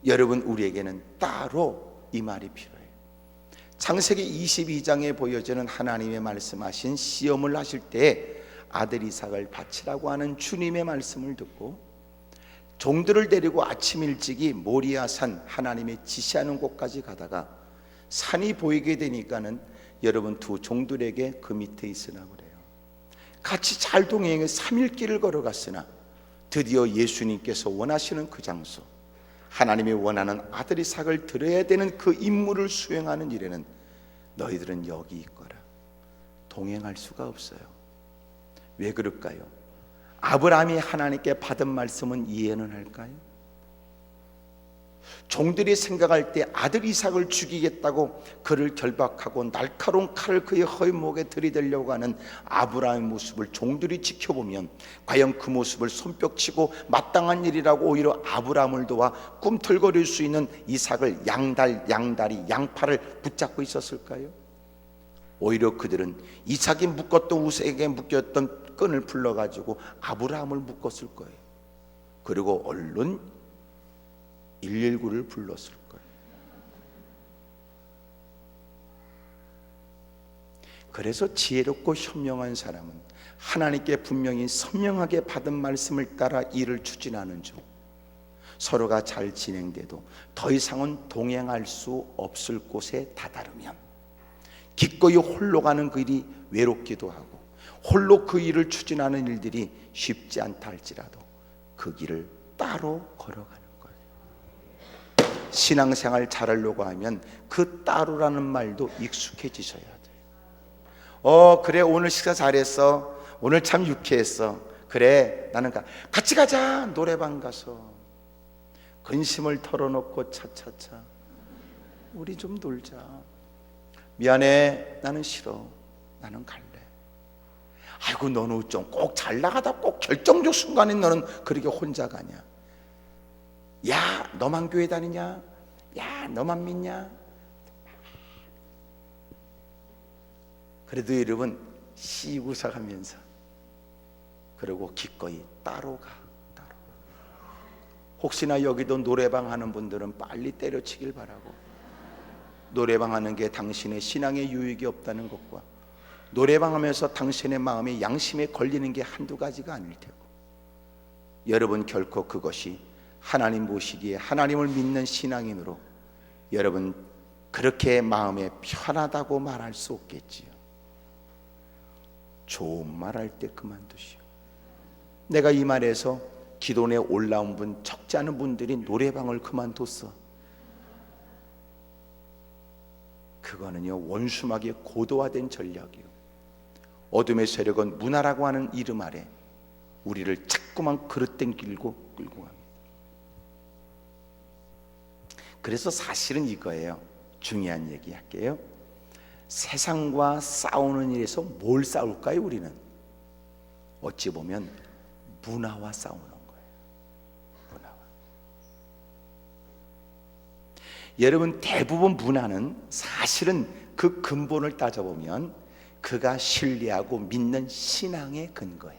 여러분, 우리에게는 따로 이 말이 필요해요. 창세기 22장에 보여지는 하나님의 말씀하신 시험을 하실 때 아들 이삭을 바치라고 하는 주님의 말씀을 듣고 종들을 데리고 아침 일찍이 모리아산, 하나님의 지시하는 곳까지 가다가 산이 보이게 되니까는 여러분 두 종들에게 그 밑에 있으라 그래요. 같이 잘 동행해 3일 길을 걸어갔으나 드디어 예수님께서 원하시는 그 장소, 하나님이 원하는 아들 이삭을 드려야 되는 그 임무를 수행하는 일에는 너희들은 여기 있거라. 동행할 수가 없어요. 왜 그럴까요? 아브라함이 하나님께 받은 말씀은 이해는 할까요? 종들이 생각할 때 아들 이삭을 죽이겠다고 그를 결박하고 날카로운 칼을 그의 허리목에 들이대려고 하는 아브라함의 모습을 종들이 지켜보면 과연 그 모습을 손뼉치고 마땅한 일이라고 오히려 아브라함을 도와 꿈틀거릴 수 있는 이삭을 양다리, 양팔을 붙잡고 있었을까요? 오히려 그들은 이삭이 묶었던 우색에 묶였던 끈을 풀러가지고 아브라함을 묶었을 거예요. 그리고 얼른 119를 불렀을 거예요. 그래서 지혜롭고 현명한 사람은 하나님께 분명히 선명하게 받은 말씀을 따라 일을 추진하는 중 서로가 잘 진행돼도 더 이상은 동행할 수 없을 곳에 다다르면 기꺼이 홀로 가는 그 일이 외롭기도 하고 홀로 그 일을 추진하는 일들이 쉽지 않다 할지라도 그 길을 따로 걸어가는 신앙생활 잘하려고 하면 그 따로라는 말도 익숙해지셔야 돼요. 그래, 오늘 식사 잘했어. 오늘 참 유쾌했어. 그래, 나는 같이 가자. 노래방 가서 근심을 털어놓고 차차차 우리 좀 놀자. 미안해, 나는 싫어. 나는 갈래. 아이고, 너는 좀 꼭 잘 나가다 꼭 결정적 순간에 너는 그렇게 혼자 가냐. 야, 너만 교회 다니냐? 야, 너만 믿냐? 그래도 여러분 시구사하면서 그리고 기꺼이 따로 가. 따로. 혹시나 여기도 노래방 하는 분들은 빨리 때려치길 바라고, 노래방 하는 게 당신의 신앙에 유익이 없다는 것과 노래방 하면서 당신의 마음에 양심에 걸리는 게 한두 가지가 아닐 테고, 여러분 결코 그것이 하나님 보시기에 하나님을 믿는 신앙인으로 여러분 그렇게 마음에 편하다고 말할 수 없겠지요. 좋은 말 할 때 그만두시오. 내가 이 말에서 기도원에 올라온 분 적지 않은 분들이 노래방을 그만뒀어. 그거는요 원수막의 고도화된 전략이요. 어둠의 세력은 문화라고 하는 이름 아래 우리를 자꾸만 그릇땡기고 끌고 갑니다. 그래서 사실은 이거예요. 중요한 얘기 할게요. 세상과 싸우는 일에서 뭘 싸울까요? 우리는 어찌 보면 문화와 싸우는 거예요. 문화와. 여러분 대부분 문화는 사실은 그 근본을 따져보면 그가 신뢰하고 믿는 신앙의 근거예요.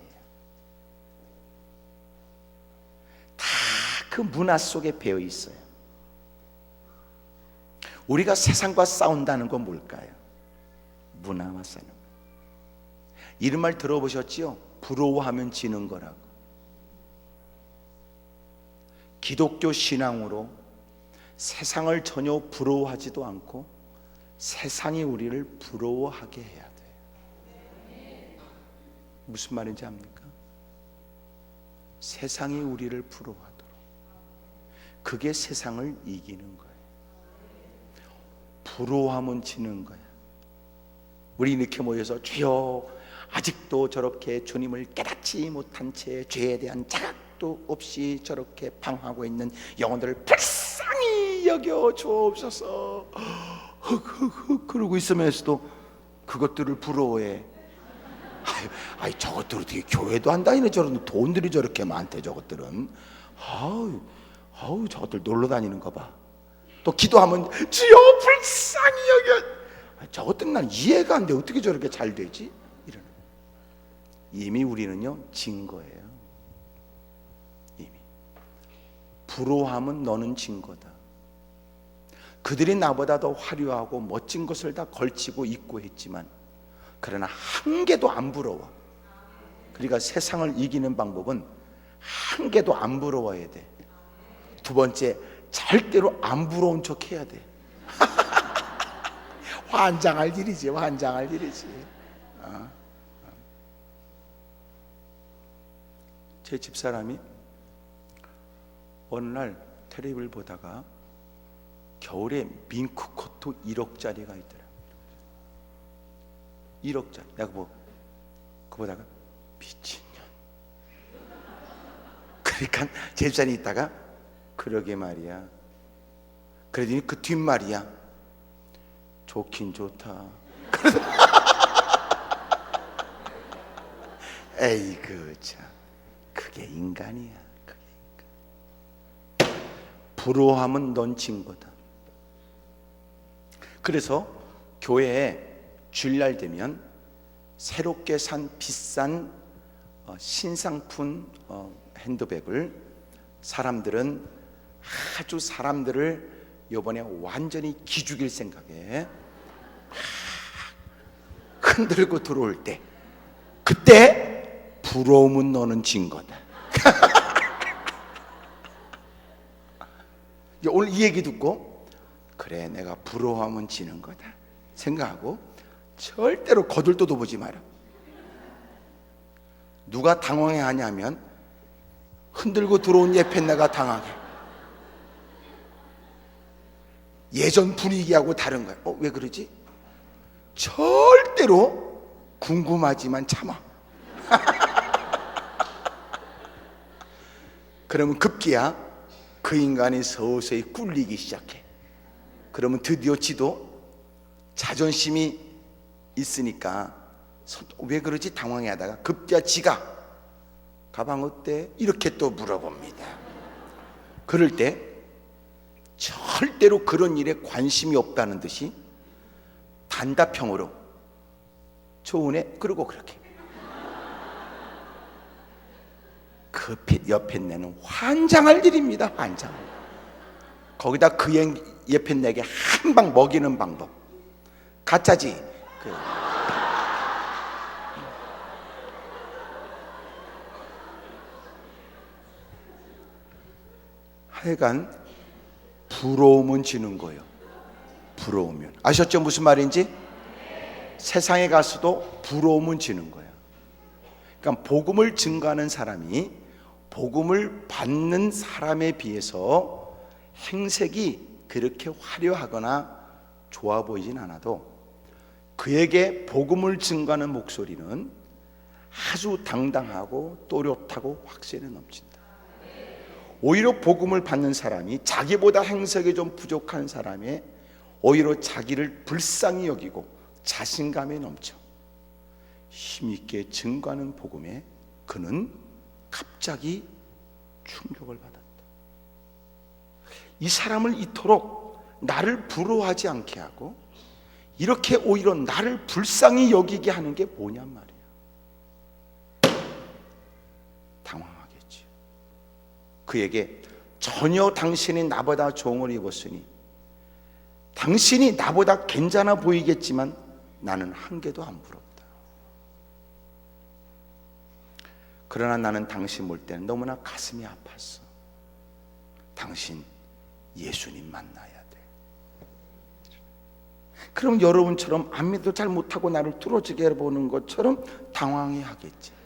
그 문화 속에 배어 있어요. 우리가 세상과 싸운다는 건 뭘까요? 문화와 싸우는 거예요. 이런 말 들어보셨지요? 부러워하면 지는 거라고. 기독교 신앙으로 세상을 전혀 부러워하지도 않고 세상이 우리를 부러워하게 해야 돼요. 무슨 말인지 압니까? 세상이 우리를 부러워하도록. 그게 세상을 이기는 거예요. 부러워하면 지는 거야. 우리 이렇게 모여서 주여, 아직도 저렇게 주님을 깨닫지 못한 채 죄에 대한 자각도 없이 저렇게 방황하고 있는 영혼들을 불쌍히 여겨 주옵소서. 그러고 있으면서도 그것들을 부러워해. 아이 저것들 어떻게 교회도 안 다니네. 저런 돈들이 저렇게 많대. 저것들은 아우 저것들 놀러 다니는 거 봐. 또 기도하면 주여 불쌍히 여겨. 저것들은 난 이해가 안 돼. 어떻게 저렇게 잘 되지? 이러는. 이미 우리는요 진 거예요. 이미 부러워하면 너는 진 거다. 그들이 나보다 더 화려하고 멋진 것을 다 걸치고 입고 했지만 그러나 한 개도 안 부러워. 그러니까 세상을 이기는 방법은 한 개도 안 부러워야 돼. 두 번째, 절대로 안 부러운 척 해야 돼. 환장할 일이지. 환장할 일이지. 제 집사람이 어느 날 텔레비를 보다가 겨울에 밍크 코트 1억짜리가 있더라. 1억짜리. 내가 그거 보다가 미친년. 그러니까 제 집사람이 있다가 그러게 말이야. 그러더니 그 뒷말이야. 좋긴 좋다. 에이그 참, 그게 인간이야. 그게 인간. 부러워하면 넌 진 거다. 그래서 교회에 주일날 되면 새롭게 산 비싼 신상품 핸드백을 사람들은 아주 사람들을 이번에 완전히 기죽일 생각에 흔들고 들어올 때, 그때 부러움은 너는 진 거다. 오늘 이 얘기 듣고 그래 내가 부러워하면 지는 거다 생각하고 절대로 거들떠도 보지 마라. 누가 당황해 하냐면 흔들고 들어온 예편내가 당황해. 예전 분위기하고 다른 거야. 왜 그러지? 절대로 궁금하지만 참아. 그러면 급기야 그 인간이 서서히 꿀리기 시작해. 그러면 드디어 지도 자존심이 있으니까 왜 그러지 당황해 하다가 급기야 지가 가방 어때? 이렇게 또 물어봅니다. 그럴 때 절대로 그런 일에 관심이 없다는 듯이 단답형으로 좋으네? 그러고 그렇게 그 옆에 내는 환장할 일입니다. 환장. 거기다 그 옆에 내게 한 방 먹이는 방법 가짜지. 하여간 부러우면 지는 거예요. 부러우면. 아셨죠? 무슨 말인지? 세상에 가서도 부러우면 지는 거예요. 그러니까 복음을 증거하는 사람이 복음을 받는 사람에 비해서 행색이 그렇게 화려하거나 좋아 보이진 않아도 그에게 복음을 증거하는 목소리는 아주 당당하고 또렷하고 확신에 넘친다. 오히려 복음을 받는 사람이 자기보다 행색이 좀 부족한 사람의 오히려 자기를 불쌍히 여기고 자신감에 넘쳐 힘있게 증거하는 복음에 그는 갑자기 충격을 받았다. 이 사람을 이토록 나를 부러워하지 않게 하고 이렇게 오히려 나를 불쌍히 여기게 하는 게 뭐냔 말이야. 당황하겠지. 그에게 전혀 당신이 나보다 종을 입었으니 당신이 나보다 괜찮아 보이겠지만 나는 한 개도 안 부럽다. 그러나 나는 당신 볼 때는 너무나 가슴이 아팠어. 당신 예수님 만나야 돼. 그럼 여러분처럼 안미도 잘 못하고 나를 뚫어지게 보는 것처럼 당황해 하겠지.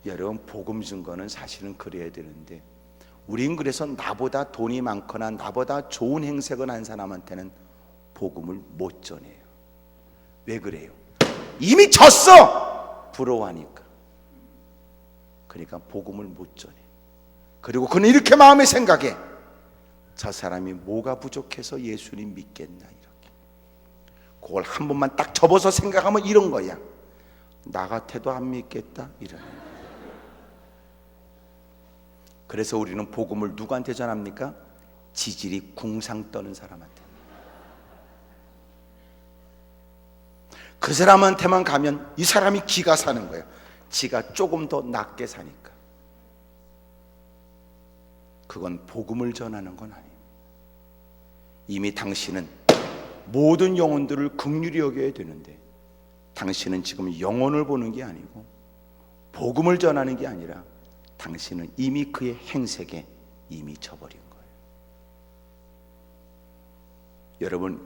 여러분, 복음 증거는 사실은 그래야 되는데 우린 그래서 나보다 돈이 많거나 나보다 좋은 행색을 한 사람한테는 복음을 못 전해요. 왜 그래요? 이미 졌어! 부러워하니까. 그러니까 복음을 못 전해. 그리고 그는 이렇게 마음에 생각해. 저 사람이 뭐가 부족해서 예수님 믿겠나, 이렇게. 그걸 한 번만 딱 접어서 생각하면 이런 거야. 나 같아도 안 믿겠다, 이런. 그래서 우리는 복음을 누구한테 전합니까? 지질이 궁상 떠는 사람한테. 그 사람한테만 가면 이 사람이 기가 사는 거예요. 지가 조금 더 낮게 사니까. 그건 복음을 전하는 건 아닙니다. 이미 당신은 모든 영혼들을 긍휼히 여겨야 되는데 당신은 지금 영혼을 보는 게 아니고 복음을 전하는 게 아니라 당신은 이미 그의 행색에 이미 져버린 거예요. 여러분,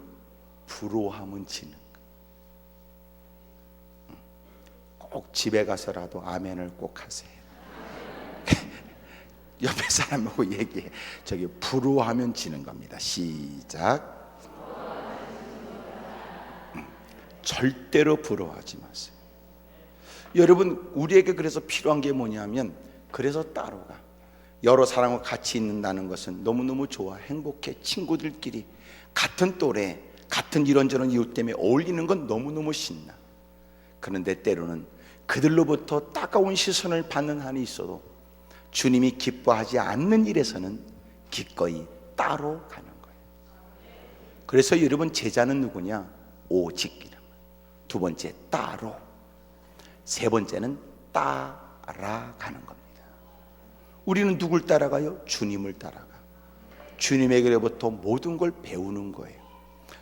부러워하면 지는 거예요. 꼭 집에 가서라도 아멘을 꼭 하세요. 옆에 사람하고 얘기해. 저기 부러워하면 지는 겁니다. 시작. 절대로 부러워하지 마세요. 여러분, 우리에게 그래서 필요한 게 뭐냐면, 그래서 따로 가. 여러 사람과 같이 있는다는 것은 너무너무 좋아. 행복해. 친구들끼리 같은 또래, 같은 이런저런 이유 때문에 어울리는 건 너무너무 신나. 그런데 때로는 그들로부터 따가운 시선을 받는 한이 있어도 주님이 기뻐하지 않는 일에서는 기꺼이 따로 가는 거예요. 그래서 여러분, 제자는 누구냐? 오직. 두 번째, 따로. 세 번째는 따라가는 겁니다. 우리는 누굴 따라가요? 주님을 따라가. 주님에게로부터 모든 걸 배우는 거예요.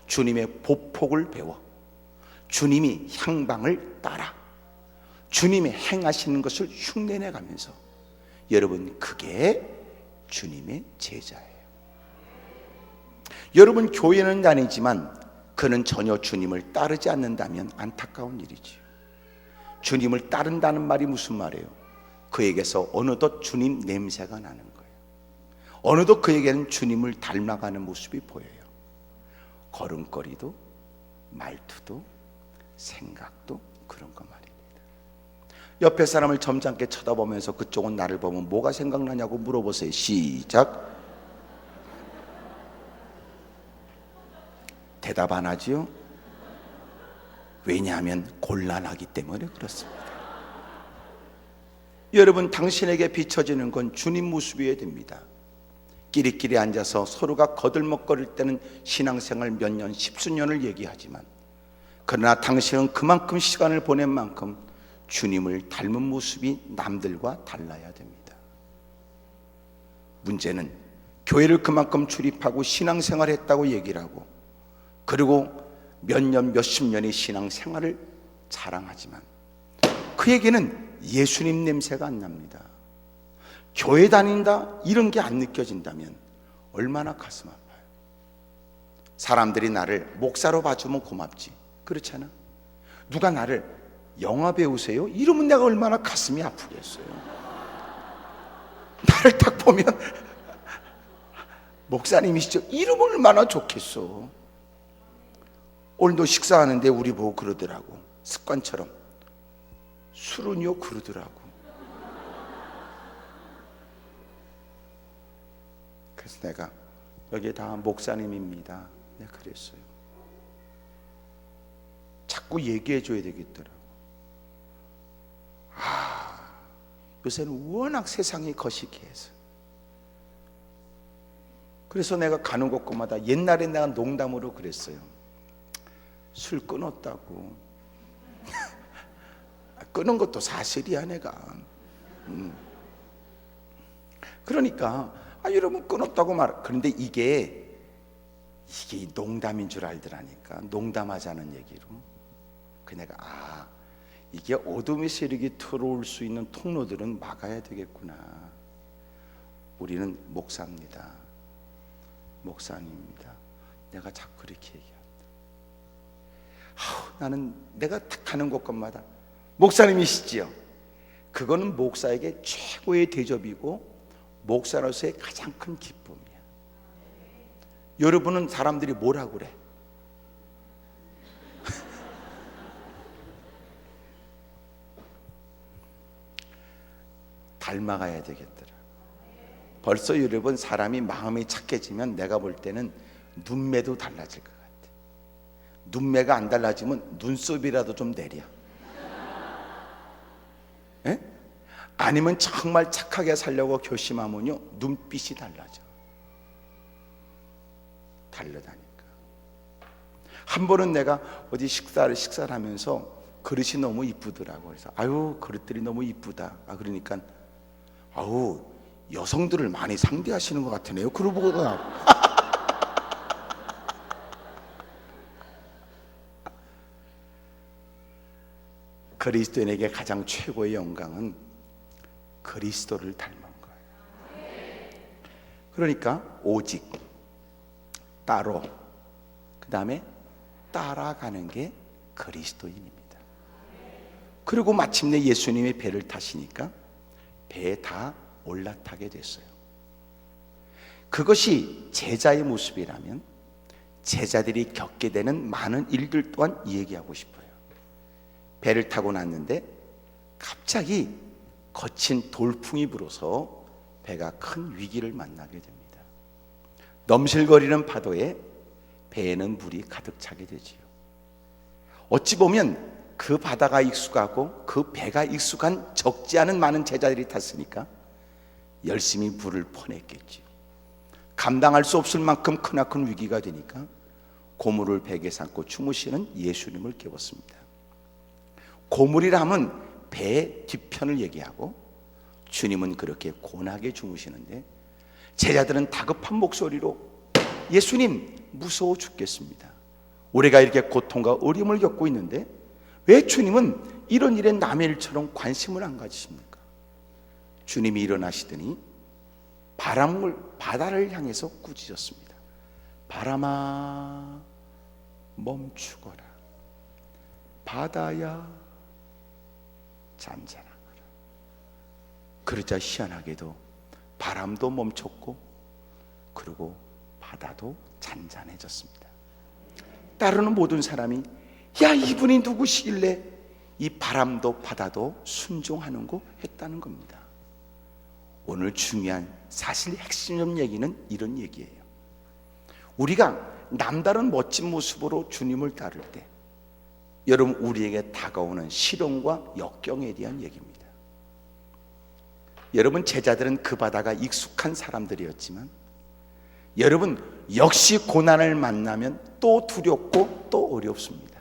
주님의 보폭을 배워. 주님이 향방을 따라. 주님이 행하시는 것을 흉내내 가면서, 여러분, 그게 주님의 제자예요. 여러분, 교회는 다니지만 그는 전혀 주님을 따르지 않는다면 안타까운 일이지. 주님을 따른다는 말이 무슨 말이에요? 그에게서 어느덧 주님 냄새가 나는 거예요. 어느덧 그에게는 주님을 닮아가는 모습이 보여요. 걸음걸이도, 말투도, 생각도 그런 거 말입니다. 옆에 사람을 점잖게 쳐다보면서 그쪽은 나를 보면 뭐가 생각나냐고 물어보세요. 시작. 대답 안 하지요? 왜냐하면 곤란하기 때문에 그렇습니다. 여러분, 당신에게 비춰지는 건 주님 모습이어야 됩니다. 끼리끼리 앉아서 서로가 거들먹거릴 때는 신앙생활 몇 년, 십수년을 얘기하지만, 그러나 당신은 그만큼 시간을 보낸 만큼 주님을 닮은 모습이 남들과 달라야 됩니다. 문제는 교회를 그만큼 출입하고 신앙생활을 했다고 얘기를 하고, 그리고 몇 년, 몇십 년의 신앙생활을 자랑하지만 그에게는 예수님 냄새가 안 납니다. 교회 다닌다 이런 게 안 느껴진다면 얼마나 가슴 아파요. 사람들이 나를 목사로 봐주면 고맙지, 그렇잖아. 누가 나를 영화 배우세요? 이러면 내가 얼마나 가슴이 아프겠어요. 나를 딱 보면 목사님이시죠? 이러면 얼마나 좋겠어. 오늘도 식사하는데 우리 보고 그러더라고. 습관처럼 술은요? 그러더라고. 그래서 내가 여기 다 목사님입니다. 내가 그랬어요. 자꾸 얘기해 줘야 되겠더라고. 요새는 워낙 세상이 거시기해서. 그래서 내가 가는 곳마다 옛날에 내가 농담으로 그랬어요. 술 끊었다고. 끊은 것도 사실이야 내가. 그러니까 여러분 끊었다고 그런데 이게 농담인 줄 알더라니까. 농담하자는 얘기로. 그 내가 이게 어둠의 세력이 들어올 수 있는 통로들은 막아야 되겠구나. 우리는 목사입니다. 목사님입니다. 내가 자꾸 이렇게 얘기한다. 나는 내가 딱 가는 곳곳마다 목사님이시지요. 그거는 목사에게 최고의 대접이고 목사로서의 가장 큰 기쁨이야. 여러분은 사람들이 뭐라고 그래? 닮아가야 되겠더라. 벌써 여러분 사람이 마음이 착해지면 내가 볼 때는 눈매도 달라질 것 같아. 눈매가 안 달라지면 눈썹이라도 좀 내려. 에? 아니면 정말 착하게 살려고 결심하면요 눈빛이 달라져. 다르다니까. 한 번은 내가 어디 식사를 하면서 그릇이 너무 이쁘더라고. 그래서 그릇들이 너무 이쁘다. 그러니까 여성들을 많이 상대하시는 것 같으네요. 그러고 그리스도인에게 가장 최고의 영광은 그리스도를 닮은 거예요. 그러니까 오직, 따로, 그 다음에 따라가는 게 그리스도인입니다. 그리고 마침내 예수님이 배를 타시니까 배에 다 올라타게 됐어요. 그것이 제자의 모습이라면 제자들이 겪게 되는 많은 일들 또한 얘기하고 싶어요. 배를 타고 났는데 갑자기 거친 돌풍이 불어서 배가 큰 위기를 만나게 됩니다. 넘실거리는 파도에 배에는 물이 가득 차게 되지요. 어찌 보면 그 바다가 익숙하고 그 배가 익숙한 적지 않은 많은 제자들이 탔으니까 열심히 불을 퍼냈겠지요. 감당할 수 없을 만큼 크나큰 위기가 되니까 고물을 베개 삼고 주무시는 예수님을 깨웠습니다. 고물이라 하면 배의 뒤편을 얘기하고 주님은 그렇게 고나게 주무시는데 제자들은 다급한 목소리로 예수님 무서워 죽겠습니다. 우리가 이렇게 고통과 어려움을 겪고 있는데 왜 주님은 이런 일에 남의 일처럼 관심을 안 가지십니까? 주님이 일어나시더니 바다를 향해서 꾸짖었습니다. 바람아 멈추거라. 바다야 잔잔하거라. 그러자 희한하게도 바람도 멈췄고 그리고 바다도 잔잔해졌습니다. 따르는 모든 사람이 이분이 누구시길래 이 바람도 바다도 순종하는고 했다는 겁니다. 오늘 중요한 사실 핵심 얘기는 이런 얘기예요. 우리가 남다른 멋진 모습으로 주님을 따를 때 여러분 우리에게 다가오는 시련과 역경에 대한 얘기입니다. 여러분 제자들은 그 바다가 익숙한 사람들이었지만 여러분 역시 고난을 만나면 또 두렵고 또 어렵습니다.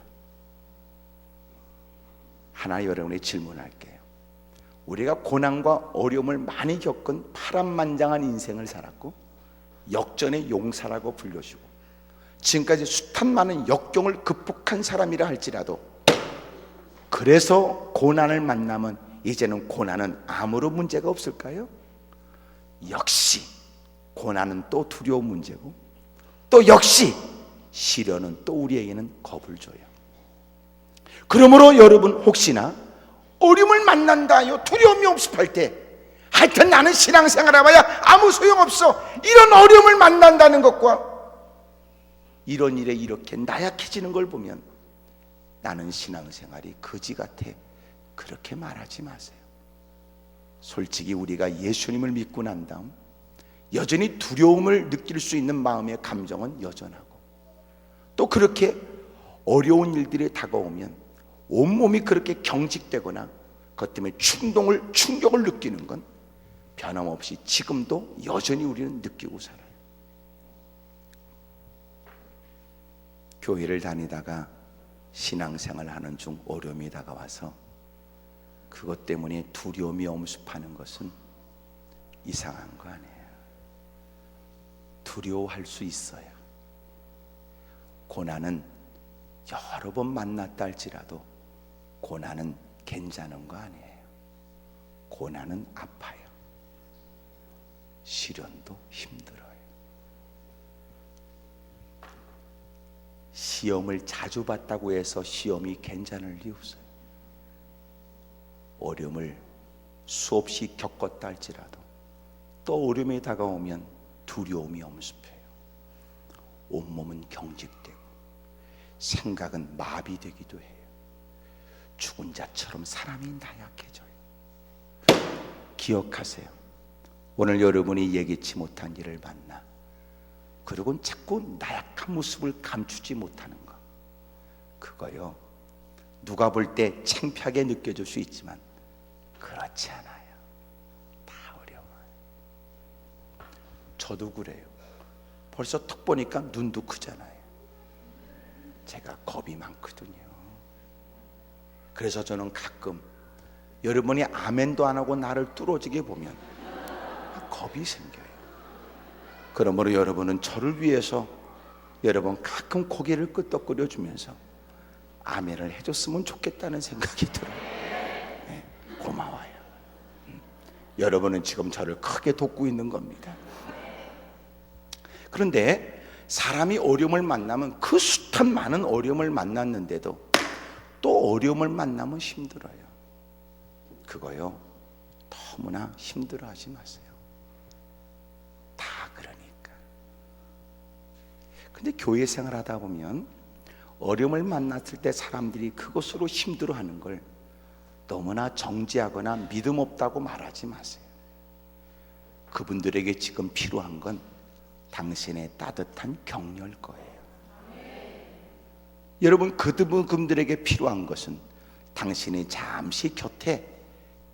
하나 여러분에게 질문할게요. 우리가 고난과 어려움을 많이 겪은 파란만장한 인생을 살았고 역전의 용사라고 불려주고 지금까지 숱한 많은 역경을 극복한 사람이라 할지라도 그래서 고난을 만나면 이제는 고난은 아무런 문제가 없을까요? 역시 고난은 또 두려운 문제고 또 역시 시련은 또 우리에게는 겁을 줘요. 그러므로 여러분 혹시나 어려움을 만난다요 두려움이 없습할 때 하여튼 나는 신앙생활 해봐야 아무 소용없어 이런 어려움을 만난다는 것과 이런 일에 이렇게 나약해지는 걸 보면 나는 신앙생활이 거지 같아 그렇게 말하지 마세요. 솔직히 우리가 예수님을 믿고 난 다음 여전히 두려움을 느낄 수 있는 마음의 감정은 여전하고 또 그렇게 어려운 일들이 다가오면 온몸이 그렇게 경직되거나 그것 때문에 충격을 느끼는 건 변함없이 지금도 여전히 우리는 느끼고 살아요. 교회를 다니다가 신앙생활을 하는 중 어려움이 다가와서 그것 때문에 두려움이 엄습하는 것은 이상한 거 아니에요. 두려워할 수 있어야. 고난은 여러 번 만났다 할지라도 고난은 괜찮은 거 아니에요. 고난은 아파요. 시련도 힘들어요. 시험을 자주 봤다고 해서 시험이 괜찮을 리 없어요. 어려움을 수없이 겪었다 할지라도 또 어려움이 다가오면 두려움이 엄습해요. 온몸은 경직되고 생각은 마비되기도 해요. 죽은 자처럼 사람이 나약해져요. 기억하세요. 오늘 여러분이 예기치 못한 일을 만나 그리고는 자꾸 나약한 모습을 감추지 못하는 거, 그거요 누가 볼 때 창피하게 느껴질 수 있지만 그렇지 않아요. 다 어려워요. 저도 그래요. 벌써 턱 보니까 눈도 크잖아요. 제가 겁이 많거든요. 그래서 저는 가끔 여러분이 아멘도 안 하고 나를 뚫어지게 보면 겁이 생겨요. 그러므로 여러분은 저를 위해서 여러분 가끔 고개를 끄덕거려 주면서 아멘을 해줬으면 좋겠다는 생각이 들어요. 네, 고마워요. 여러분은 지금 저를 크게 돕고 있는 겁니다. 그런데 사람이 어려움을 만나면 그 숱한 많은 어려움을 만났는데도 또 어려움을 만나면 힘들어요. 그거요 너무나 힘들어하지 마세요. 다 그러니까. 근데 교회 생활하다 보면 어려움을 만났을 때 사람들이 그것으로 힘들어하는 걸 너무나 정죄하거나 믿음 없다고 말하지 마세요. 그분들에게 지금 필요한 건 당신의 따뜻한 격려일 거예요. 여러분, 그분들에게 필요한 것은 당신이 잠시 곁에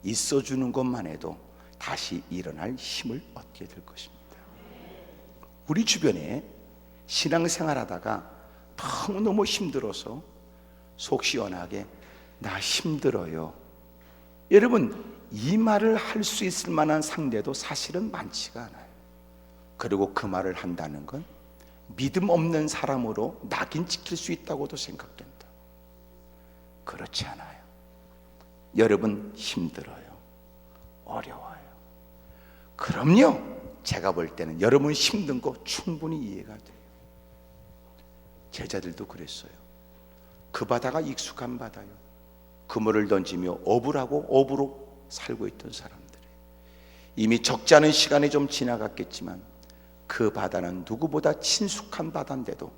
있어주는 것만 해도 다시 일어날 힘을 얻게 될 것입니다. 우리 주변에 신앙생활하다가 너무너무 힘들어서 속 시원하게 나 힘들어요, 여러분 이 말을 할 수 있을 만한 상대도 사실은 많지가 않아요. 그리고 그 말을 한다는 건 믿음 없는 사람으로 낙인 찍힐 수 있다고도 생각된다. 그렇지 않아요. 여러분 힘들어요, 어려워요. 그럼요, 제가 볼 때는 여러분 힘든 거 충분히 이해가 돼요. 제자들도 그랬어요. 그 바다가 익숙한 바다요. 그물을 던지며 어부라고 어부로 살고 있던 사람들이에요. 이미 적지 않은 시간이 좀 지나갔겠지만 그 바다는 누구보다 친숙한 바다인데도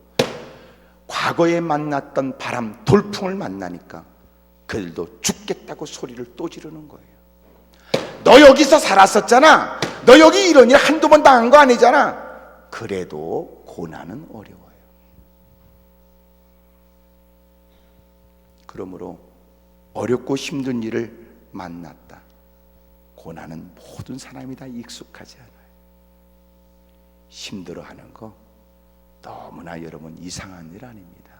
과거에 만났던 바람, 돌풍을 만나니까 그들도 죽겠다고 소리를 또 지르는 거예요. 너 여기서 살았었잖아, 너 여기 이런 일 한두 번 당한 거 아니잖아. 그래도 고난은 어려워요. 그러므로 어렵고 힘든 일을 만났다, 고난은 모든 사람이 다 익숙하지 않아요. 힘들어하는 거 너무나 여러분 이상한 일 아닙니다.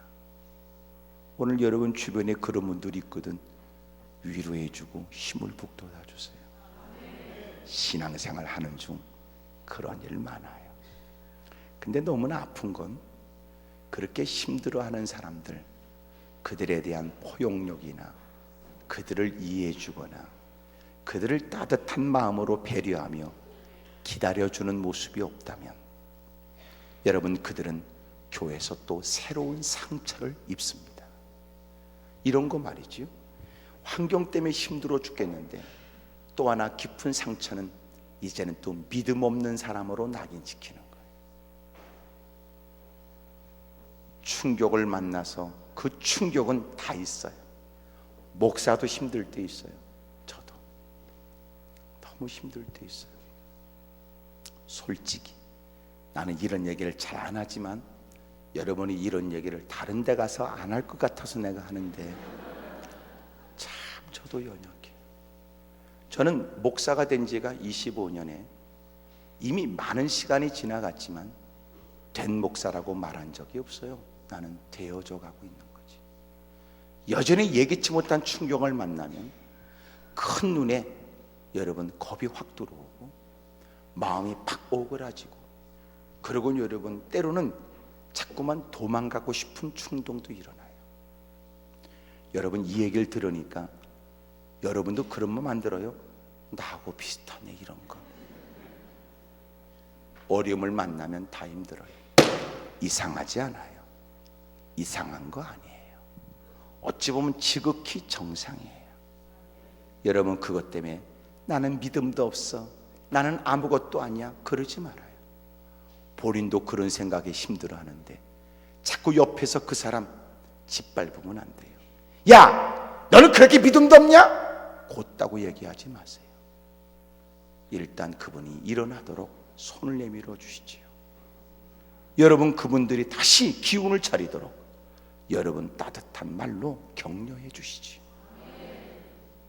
오늘 여러분 주변에 그런 분들이 있거든. 위로해주고 힘을 북돋아주세요. 신앙생활 하는 중 그런 일 많아요. 근데 너무나 아픈 건 그렇게 힘들어하는 사람들, 그들에 대한 포용력이나 그들을 이해해주거나 그들을 따뜻한 마음으로 배려하며 기다려주는 모습이 없다면 여러분 그들은 교회에서 또 새로운 상처를 입습니다. 이런 거 말이지요. 환경 때문에 힘들어 죽겠는데 또 하나 깊은 상처는 이제는 또 믿음 없는 사람으로 낙인시키는 거예요. 충격을 만나서 그 충격은 다 있어요. 목사도 힘들 때 있어요. 저도 너무 힘들 때 있어요. 솔직히 나는 이런 얘기를 잘 안 하지만 여러분이 이런 얘기를 다른 데 가서 안 할 것 같아서 내가 하는데 참 저도 연약해요. 저는 목사가 된 지가 25년에 이미 많은 시간이 지나갔지만 된 목사라고 말한 적이 없어요. 나는 되어져 가고 있는 거지. 여전히 예기치 못한 충격을 만나면 큰 눈에 여러분 겁이 확 들어오고 마음이 팍 오그라지고, 그리고 여러분 때로는 자꾸만 도망가고 싶은 충동도 일어나요. 여러분 이 얘기를 들으니까 여러분도 그런 마음 안 들어요? 나하고 비슷하네 이런 거. 어려움을 만나면 다 힘들어요. 이상하지 않아요. 이상한 거 아니에요. 어찌 보면 지극히 정상이에요. 여러분 그것 때문에 나는 믿음도 없어, 나는 아무것도 아니야, 그러지 말아요. 본인도 그런 생각에 힘들어하는데 자꾸 옆에서 그 사람 짓밟으면 안 돼요. 야, 너는 그렇게 믿음도 없냐? 곧다고 얘기하지 마세요. 일단 그분이 일어나도록 손을 내밀어 주시지요. 여러분 그분들이 다시 기운을 차리도록 여러분 따뜻한 말로 격려해 주시지요.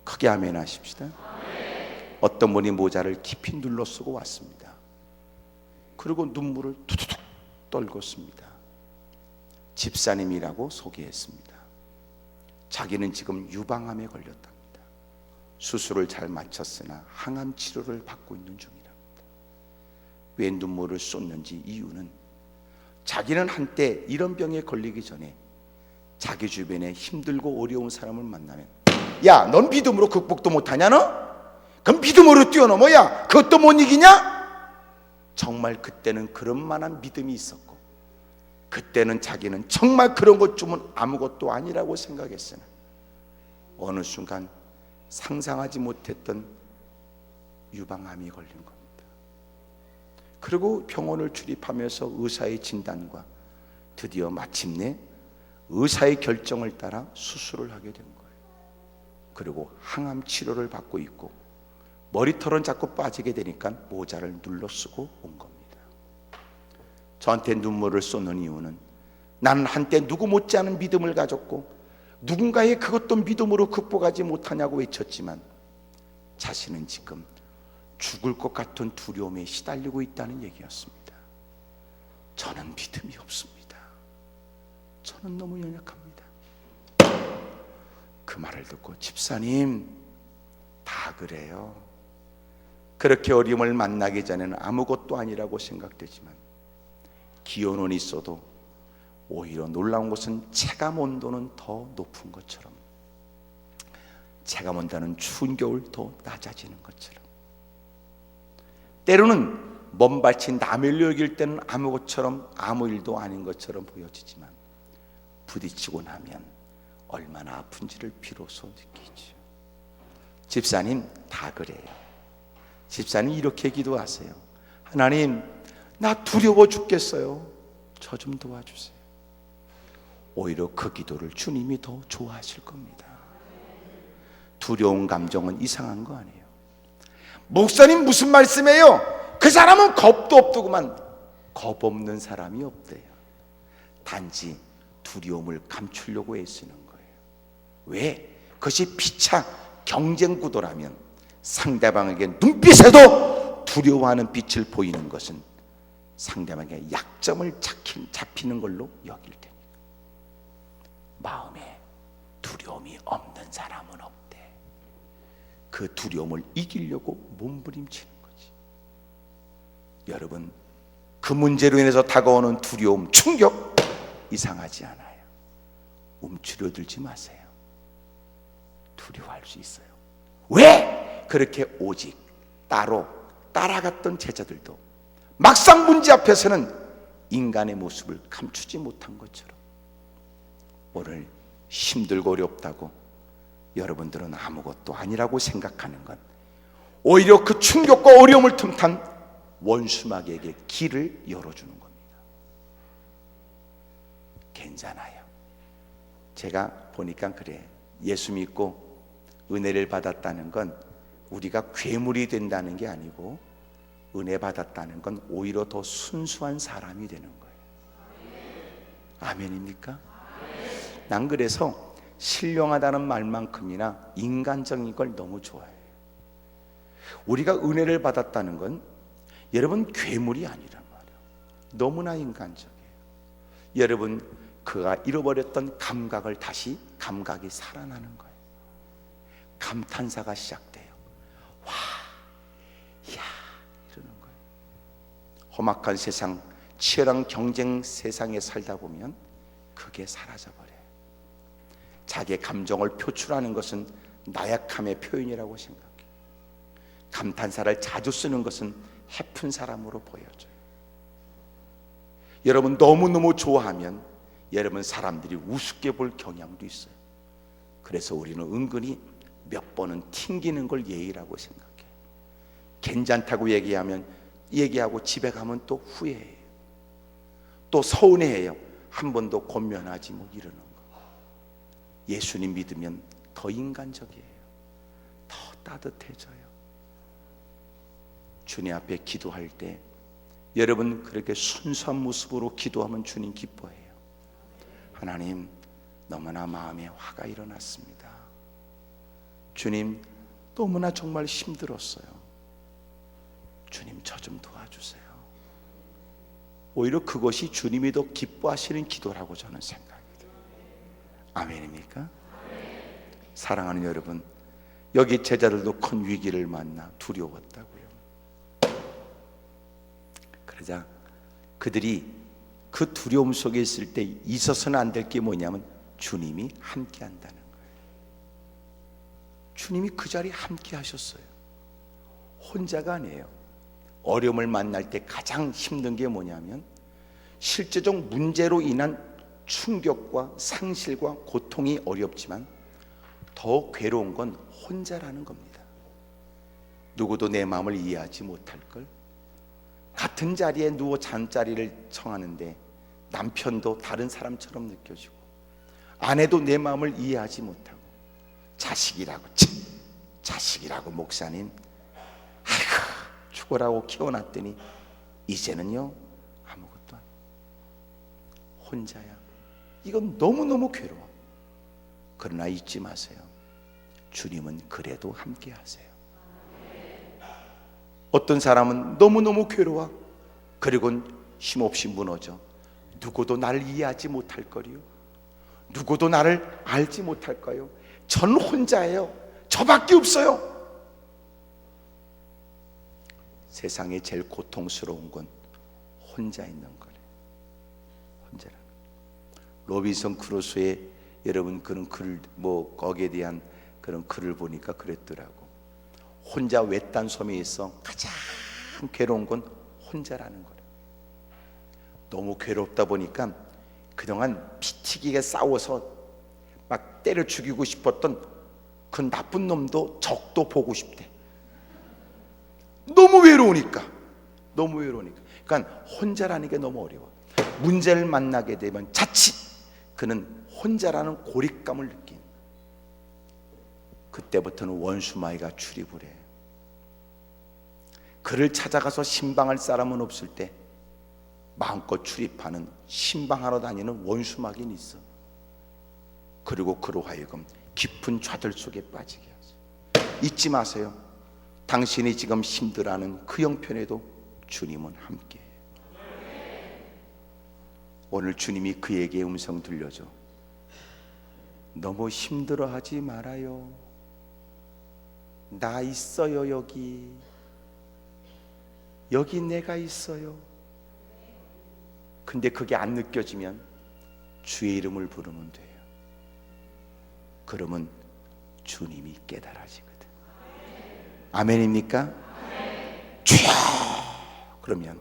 크게 아멘 하십시다. 어떤 분이 모자를 깊이 눌러 쓰고 왔습니다. 그리고 눈물을 투투툭 떨궜습니다. 집사님이라고 소개했습니다. 자기는 지금 유방암에 걸렸답니다. 수술을 잘 마쳤으나 항암 치료를 받고 있는 중이랍니다. 왜 눈물을 쏟는지 이유는 자기는 한때 이런 병에 걸리기 전에 자기 주변에 힘들고 어려운 사람을 만나면, 야, 넌 믿음으로 극복도 못하냐 너? 그럼 믿음으로 뛰어넘어야 그것도 못 이기냐? 정말 그때는 그런 만한 믿음이 있었고, 그때는 자기는 정말 그런 것 주면 아무것도 아니라고 생각했으나 어느 순간 상상하지 못했던 유방암이 걸린 겁니다. 그리고 병원을 출입하면서 의사의 진단과 드디어 마침내 의사의 결정을 따라 수술을 하게 된 거예요. 그리고 항암 치료를 받고 있고, 머리털은 자꾸 빠지게 되니까 모자를 눌러 쓰고 온 겁니다. 저한테 눈물을 쏟는 이유는 나는 한때 누구 못지않은 믿음을 가졌고 누군가의 그것도 믿음으로 극복하지 못하냐고 외쳤지만 자신은 지금 죽을 것 같은 두려움에 시달리고 있다는 얘기였습니다. 저는 믿음이 없습니다. 저는 너무 연약합니다. 그 말을 듣고, 집사님, 다 그래요. 그렇게 어려움을 만나기 전에는 아무것도 아니라고 생각되지만 기온은 있어도 오히려 놀라운 것은 체감 온도는 더 높은 것처럼, 체감 온도는 추운 겨울 더 낮아지는 것처럼, 때로는 먼발치 남을 여길 때는 아무 것처럼 아무 일도 아닌 것처럼 보여지지만 부딪히고 나면 얼마나 아픈지를 비로소 느끼죠. 집사님, 다 그래요. 집사님 이렇게 기도하세요. 하나님, 나 두려워 죽겠어요. 저 좀 도와주세요. 오히려 그 기도를 주님이 더 좋아하실 겁니다. 두려운 감정은 이상한 거 아니에요. 목사님 무슨 말씀이에요? 그 사람은 겁도 없더구만. 겁 없는 사람이 없대요. 단지 두려움을 감추려고 애쓰는 거예요. 왜? 그것이 피차 경쟁 구도라면 상대방에게 눈빛에도 두려워하는 빛을 보이는 것은 상대방의 약점을 잡히는 걸로 여길 테니까. 마음에 두려움이 없는 사람은 없대. 그 두려움을 이기려고 몸부림치는 거지. 여러분, 그 문제로 인해서 다가오는 두려움, 충격 이상하지 않아요. 움츠려들지 마세요. 두려워할 수 있어요. 왜? 그렇게 오직 따로 따라갔던 제자들도 막상 문제 앞에서는 인간의 모습을 감추지 못한 것처럼 오늘 힘들고 어렵다고 여러분들은 아무것도 아니라고 생각하는 건 오히려 그 충격과 어려움을 틈탄 원수마귀에게 길을 열어주는 겁니다. 괜찮아요. 제가 보니까 그래. 예수 믿고 은혜를 받았다는 건 우리가 괴물이 된다는 게 아니고, 은혜 받았다는 건 오히려 더 순수한 사람이 되는 거예요. 아멘입니까? 난 그래서 신령하다는 말만큼이나 인간적인 걸 너무 좋아해요. 우리가 은혜를 받았다는 건 여러분 괴물이 아니란 말이에요. 너무나 인간적이에요. 여러분, 그가 잃어버렸던 감각을 다시 감각이 살아나는 거예요. 감탄사가 시작돼요. 와, 야, 이러는 거예요. 험악한 세상, 치열한 경쟁 세상에 살다 보면 그게 사라져버려요. 자기의 감정을 표출하는 것은 나약함의 표현이라고 생각해요. 감탄사를 자주 쓰는 것은 해픈 사람으로 보여져요. 여러분 너무너무 좋아하면 여러분 사람들이 우습게 볼 경향도 있어요. 그래서 우리는 은근히 몇 번은 튕기는 걸 예의라고 생각해요. 괜찮다고 얘기하고 집에 가면 또 후회해요. 또 서운해해요. 한 번도 권면하지 뭐 이러는 거. 예수님 믿으면 더 인간적이에요. 더 따뜻해져요. 주님 앞에 기도할 때 여러분 그렇게 순수한 모습으로 기도하면 주님 기뻐해요. 하나님, 너무나 마음에 화가 일어났습니다. 주님, 너무나 정말 힘들었어요. 주님, 저 좀 도와주세요. 오히려 그것이 주님이 더 기뻐하시는 기도라고 저는 생각합니다. 아멘입니까? 사랑하는 여러분, 여기 제자들도 큰 위기를 만나 두려웠다고요. 그러자 그들이 그 두려움 속에 있을 때 있어서는 안 될 게 뭐냐면 주님이 함께 한다는 거예요. 주님이 그 자리에 함께 하셨어요. 혼자가 아니에요. 어려움을 만날 때 가장 힘든 게 뭐냐면 실제적 문제로 인한 충격과 상실과 고통이 어렵지만 더 괴로운 건 혼자라는 겁니다. 누구도 내 마음을 이해하지 못할 걸. 같은 자리에 누워 잠자리를 청하는데 남편도 다른 사람처럼 느껴지고 아내도 내 마음을 이해하지 못하고 자식이라고 목사님 아이고 죽으라고 키워놨더니 이제는요 아무것도 아니야. 혼자야. 이건 너무너무 괴로워. 그러나 잊지 마세요. 주님은 그래도 함께 하세요. 어떤 사람은 너무너무 괴로워. 그리고는 힘없이 무너져. 누구도 나를 이해하지 못할 거리요. 누구도 나를 알지 못할 거요. 전 혼자예요. 저밖에 없어요. 세상에 제일 고통스러운 건 혼자 있는 거래요. 혼자라는 로빈슨 크루소의 여러분 그런 글을 거기에 대한 그런 글을 보니까 그랬더라고. 혼자 외딴 섬에 있어 가장 괴로운 건 혼자라는 거래. 너무 괴롭다 보니까 그동안 피튀기게 싸워서 막 때려 죽이고 싶었던 그 나쁜 놈도 적도 보고 싶대. 너무 외로우니까. 그러니까 혼자라는 게 너무 어려워. 문제를 만나게 되면 자칫 그는 혼자라는 고립감을 느낀. 그때부터는 원수마귀가 출입을 해. 그를 찾아가서 신방할 사람은 없을 때 마음껏 출입하는 신방하러 다니는 원수마귀는 있어. 그리고 그로 하여금 깊은 좌절 속에 빠지게 하죠. 잊지 마세요. 당신이 지금 힘들어하는 그 형편에도 주님은 함께해요. 오늘 주님이 그에게 음성 들려줘. 너무 힘들어하지 말아요. 나 있어요. 여기 내가 있어요. 근데 그게 안 느껴지면 주의 이름을 부르면 돼요. 그러면 주님이 깨달아지거든. 아멘입니까? 주여! 그러면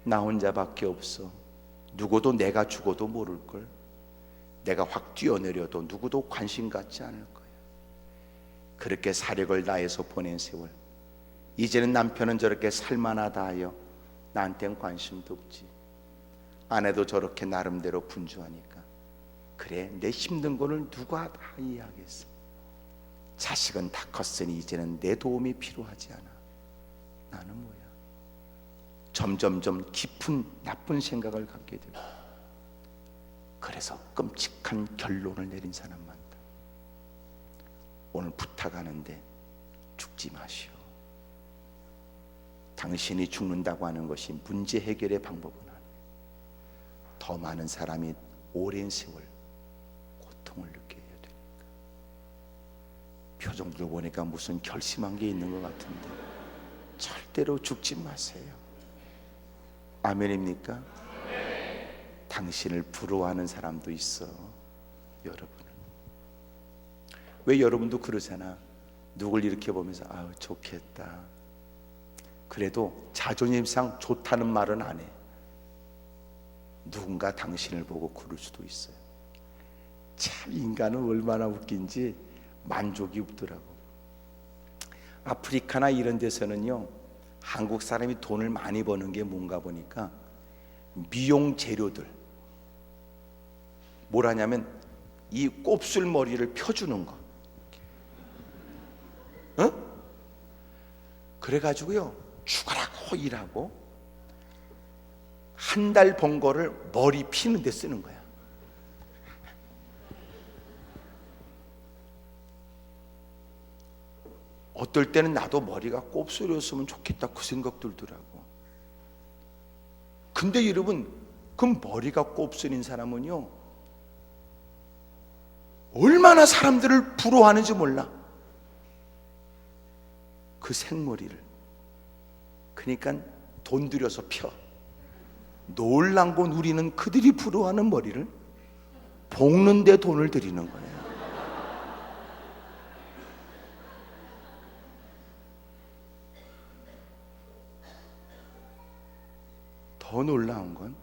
나 혼자밖에 없어. 누구도 내가 죽어도 모를걸. 내가 확 뛰어내려도 누구도 관심 갖지 않을 거야. 그렇게 사력을 다해서 보낸 세월, 이제는 남편은 저렇게 살만하다 하여 나한텐 관심도 없지. 아내도 저렇게 나름대로 분주하니까 그래, 내 힘든 거를 누가 다 이해하겠어. 자식은 다 컸으니 이제는 내 도움이 필요하지 않아. 나는 뭐야. 점점점 깊은 나쁜 생각을 갖게 되고, 그래서 끔찍한 결론을 내린 사람 많다. 오늘 부탁하는데 죽지 마시오. 당신이 죽는다고 하는 것이 문제 해결의 방법은 아니에요. 더 많은 사람이 오랜 세월 고통을 느껴야 되니까. 표정들 보니까 무슨 결심한 게 있는 것 같은데 절대로 죽지 마세요. 아멘입니까? 당신을 부러워하는 사람도 있어. 여러분은 왜 여러분도 그러잖아. 누굴 이렇게 보면서 아우 좋겠다. 그래도 자존심상 좋다는 말은 안 해. 누군가 당신을 보고 그럴 수도 있어요. 참 인간은 얼마나 웃긴지 만족이 없더라고. 아프리카나 이런 데서는요, 한국 사람이 돈을 많이 버는 게 뭔가 보니까 미용 재료들 뭘 하냐면 이 곱슬 머리를 펴주는 거. 그래가지고요 죽어라고 일하고 한 달 번 거를 머리 피는 데 쓰는 거야. 어떨 때는 나도 머리가 곱슬이었으면 좋겠다 그 생각 들더라고. 근데 여러분 그 머리가 곱슬인 사람은요 얼마나 사람들을 부러워하는지 몰라. 그 생머리를. 그러니까 돈 들여서 펴. 놀란고 누리는 그들이 부러워하는 머리를 볶는 데 돈을 들이는 거예요. 더 놀라운 건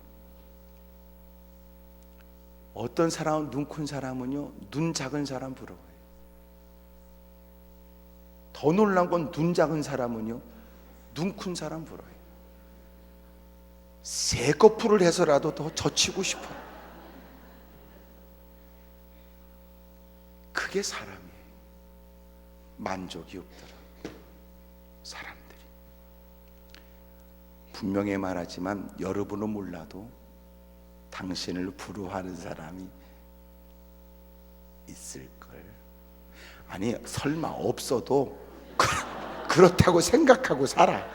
어떤 사람은 눈 큰 사람은요 눈 작은 사람 부러워해요. 더 놀라운 건 눈 작은 사람은요 눈 큰 사람 부러워해요. 쇠꺼풀을 해서라도 더 젖히고 싶어요. 그게 사람이에요. 만족이 없더라. 사람들이 분명히 말하지만 여러분은 몰라도 당신을 부러워하는 사람이 있을걸. 아니 설마 없어도 그렇다고 생각하고 살아.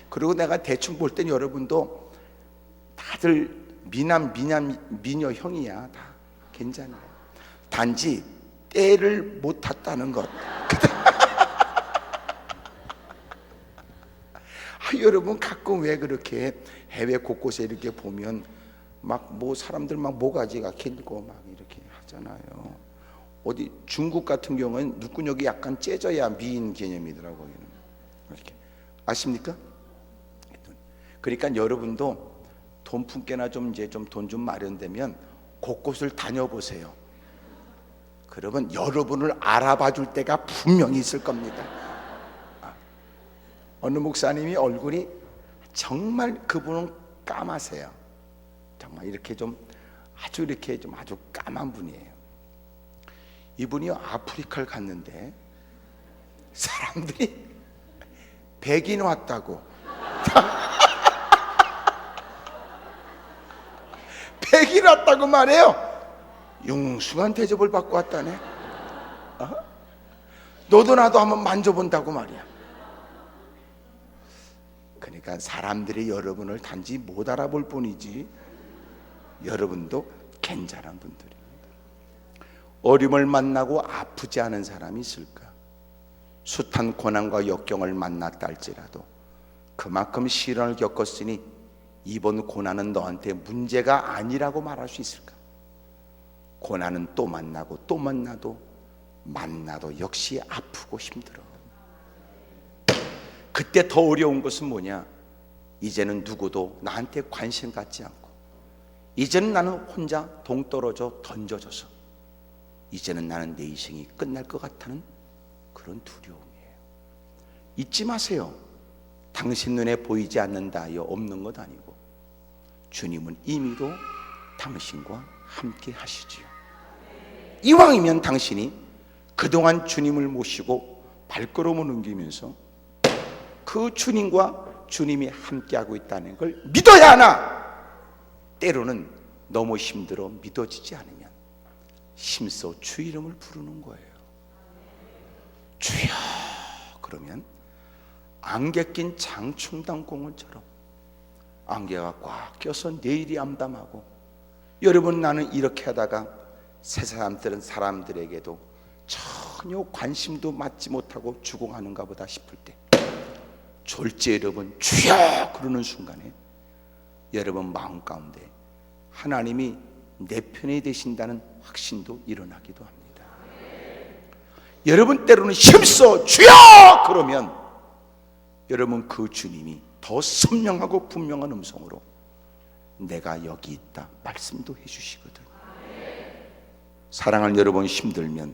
그리고 내가 대충 볼 땐 여러분도 다들 미녀 형이야. 다 괜찮아요. 단지 때를 못 탔다는 것. 여러분 가끔 왜 그렇게 해외 곳곳에 이렇게 보면 막 뭐 사람들 막 모가지가 길고 막 이렇게 하잖아요. 어디 중국 같은 경우는 눈구녕이 약간 째져야 미인 개념이더라고요. 이렇게 아십니까? 그러니까 여러분도 돈 품게나 좀 이제 좀 돈 좀 마련되면 곳곳을 다녀보세요. 그러면 여러분을 알아봐 줄 때가 분명히 있을 겁니다. 어느 목사님이 얼굴이 정말 그분은 까마세요. 정말 이렇게 좀 아주 이렇게 좀 아주 까만 분이에요. 이분이 아프리카를 갔는데 사람들이 백인 왔다고 백인 왔다고 말해요. 융숭한 대접을 받고 왔다네. 너도 나도 한번 만져본다고 말이야. 그러니까 사람들이 여러분을 단지 못 알아볼 뿐이지 여러분도 괜찮은 분들입니다. 어려움을 만나고 아프지 않은 사람이 있을까? 숱한 고난과 역경을 만났다 할지라도 그만큼 시련을 겪었으니 이번 고난은 너한테 문제가 아니라고 말할 수 있을까? 고난은 또 만나고 또 만나도 역시 아프고 힘들어. 그때 더 어려운 것은 뭐냐? 이제는 누구도 나한테 관심 갖지 않고 이제는 나는 혼자 동떨어져 던져져서 이제는 나는 내 인생이 끝날 것 같다는 그런 두려움이에요. 잊지 마세요. 당신 눈에 보이지 않는다 하여 없는 것 아니고 주님은 이미도 당신과 함께 하시지요. 이왕이면 당신이 그동안 주님을 모시고 발걸음을 옮기면서 그 주님과 주님이 함께하고 있다는 걸 믿어야 하나? 때로는 너무 힘들어 믿어지지 않으면 힘써 주 이름을 부르는 거예요. 주여. 그러면 안개 낀 장충당공원처럼 안개가 꽉 껴서 내일이 암담하고 여러분 나는 이렇게 하다가 새 사람들에게도 전혀 관심도 받지 못하고 죽어가는가 보다 싶을 때 졸지 여러분 주여 그러는 순간에 여러분 마음 가운데 하나님이 내 편이 되신다는 확신도 일어나기도 합니다. 여러분 때로는 힘써 주여 그러면 여러분 그 주님이 더 선명하고 분명한 음성으로 내가 여기 있다 말씀도 해주시거든. 사랑하는 여러분, 힘들면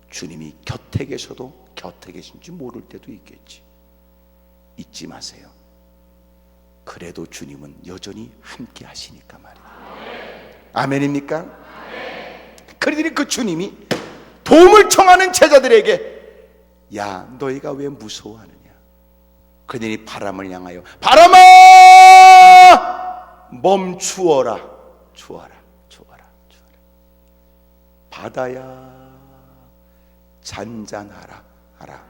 주님이 곁에 계셔도 곁에 계신지 모를 때도 있겠지. 잊지 마세요. 그래도 주님은 여전히 함께 하시니까 말이에요. 아멘입니까? 그러니 그 주님이 도움을 청하는 제자들에게 야 너희가 왜 무서워하느냐. 그들이 바람을 향하여 바람아 멈추어라. 추워라. 바다야 잔잔하라. 하라.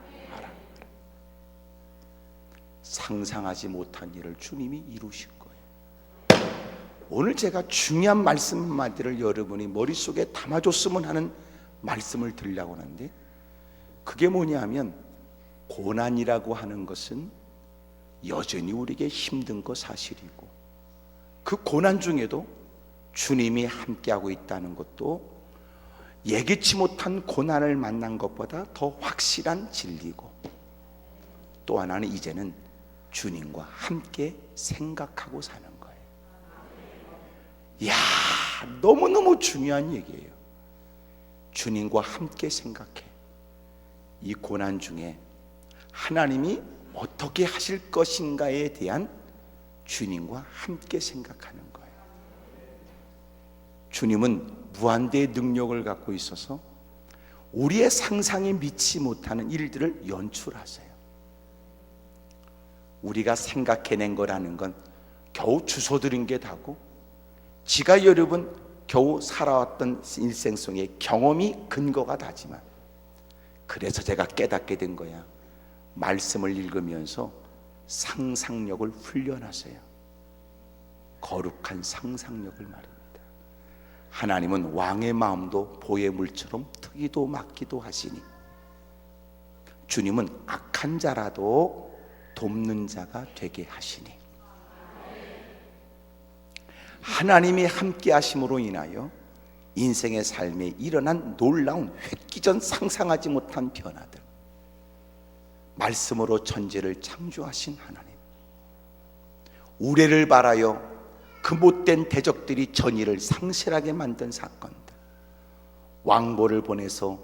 상상하지 못한 일을 주님이 이루실 거예요. 오늘 제가 중요한 말씀 한마디를 여러분이 머릿속에 담아줬으면 하는 말씀을 드리려고 하는데, 그게 뭐냐면 고난이라고 하는 것은 여전히 우리에게 힘든 거 사실이고, 그 고난 중에도 주님이 함께하고 있다는 것도 예기치 못한 고난을 만난 것보다 더 확실한 진리고, 또 하나는 이제는 주님과 함께 생각하고 사는 거예요. 이야, 너무너무 중요한 얘기예요. 주님과 함께 생각해. 이 고난 중에 하나님이 어떻게 하실 것인가에 대한 주님과 함께 생각하는 거예요. 주님은 무한대의 능력을 갖고 있어서 우리의 상상에 미치 못하는 일들을 연출하세요. 우리가 생각해낸 거라는 건 겨우 주워들인 게 다고, 지가 여러분 겨우 살아왔던 일생 속의 경험이 근거가 다지만, 그래서 제가 깨닫게 된 거야. 말씀을 읽으면서 상상력을 훈련하세요. 거룩한 상상력을 말입니다. 하나님은 왕의 마음도 보의 물처럼 트기도 막기도 하시니, 주님은 악한 자라도 돕는 자가 되게 하시니, 하나님이 함께 하심으로 인하여 인생의 삶에 일어난 놀라운 획기전 상상하지 못한 변화들, 말씀으로 천지를 창조하신 하나님, 우레를 바라여 그 못된 대적들이 전의를 상실하게 만든 사건들, 왕보를 보내서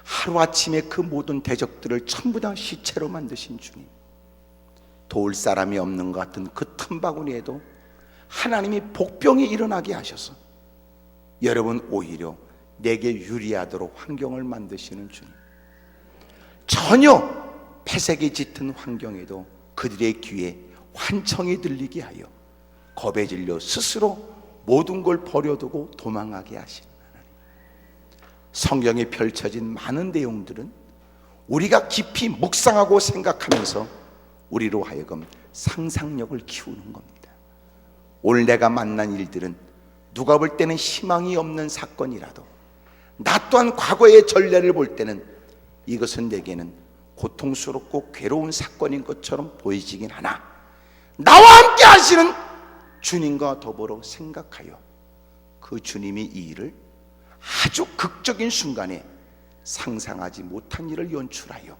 하루아침에 그 모든 대적들을 전부 다 시체로 만드신 주님, 도울 사람이 없는 것 같은 그 틈바구니에도 하나님이 복병이 일어나게 하셔서 여러분 오히려 내게 유리하도록 환경을 만드시는 주님, 전혀 폐색이 짙은 환경에도 그들의 귀에 환청이 들리게 하여 겁에 질려 스스로 모든 걸 버려두고 도망하게 하시는 하나님. 성경에 펼쳐진 많은 내용들은 우리가 깊이 묵상하고 생각하면서 우리로 하여금 상상력을 키우는 겁니다. 오늘 내가 만난 일들은 누가 볼 때는 희망이 없는 사건이라도, 나 또한 과거의 전례를 볼 때는 이것은 내게는 고통스럽고 괴로운 사건인 것처럼 보이지긴 하나, 나와 함께 하시는 주님과 더불어 생각하여 그 주님이 이 일을 아주 극적인 순간에 상상하지 못한 일을 연출하여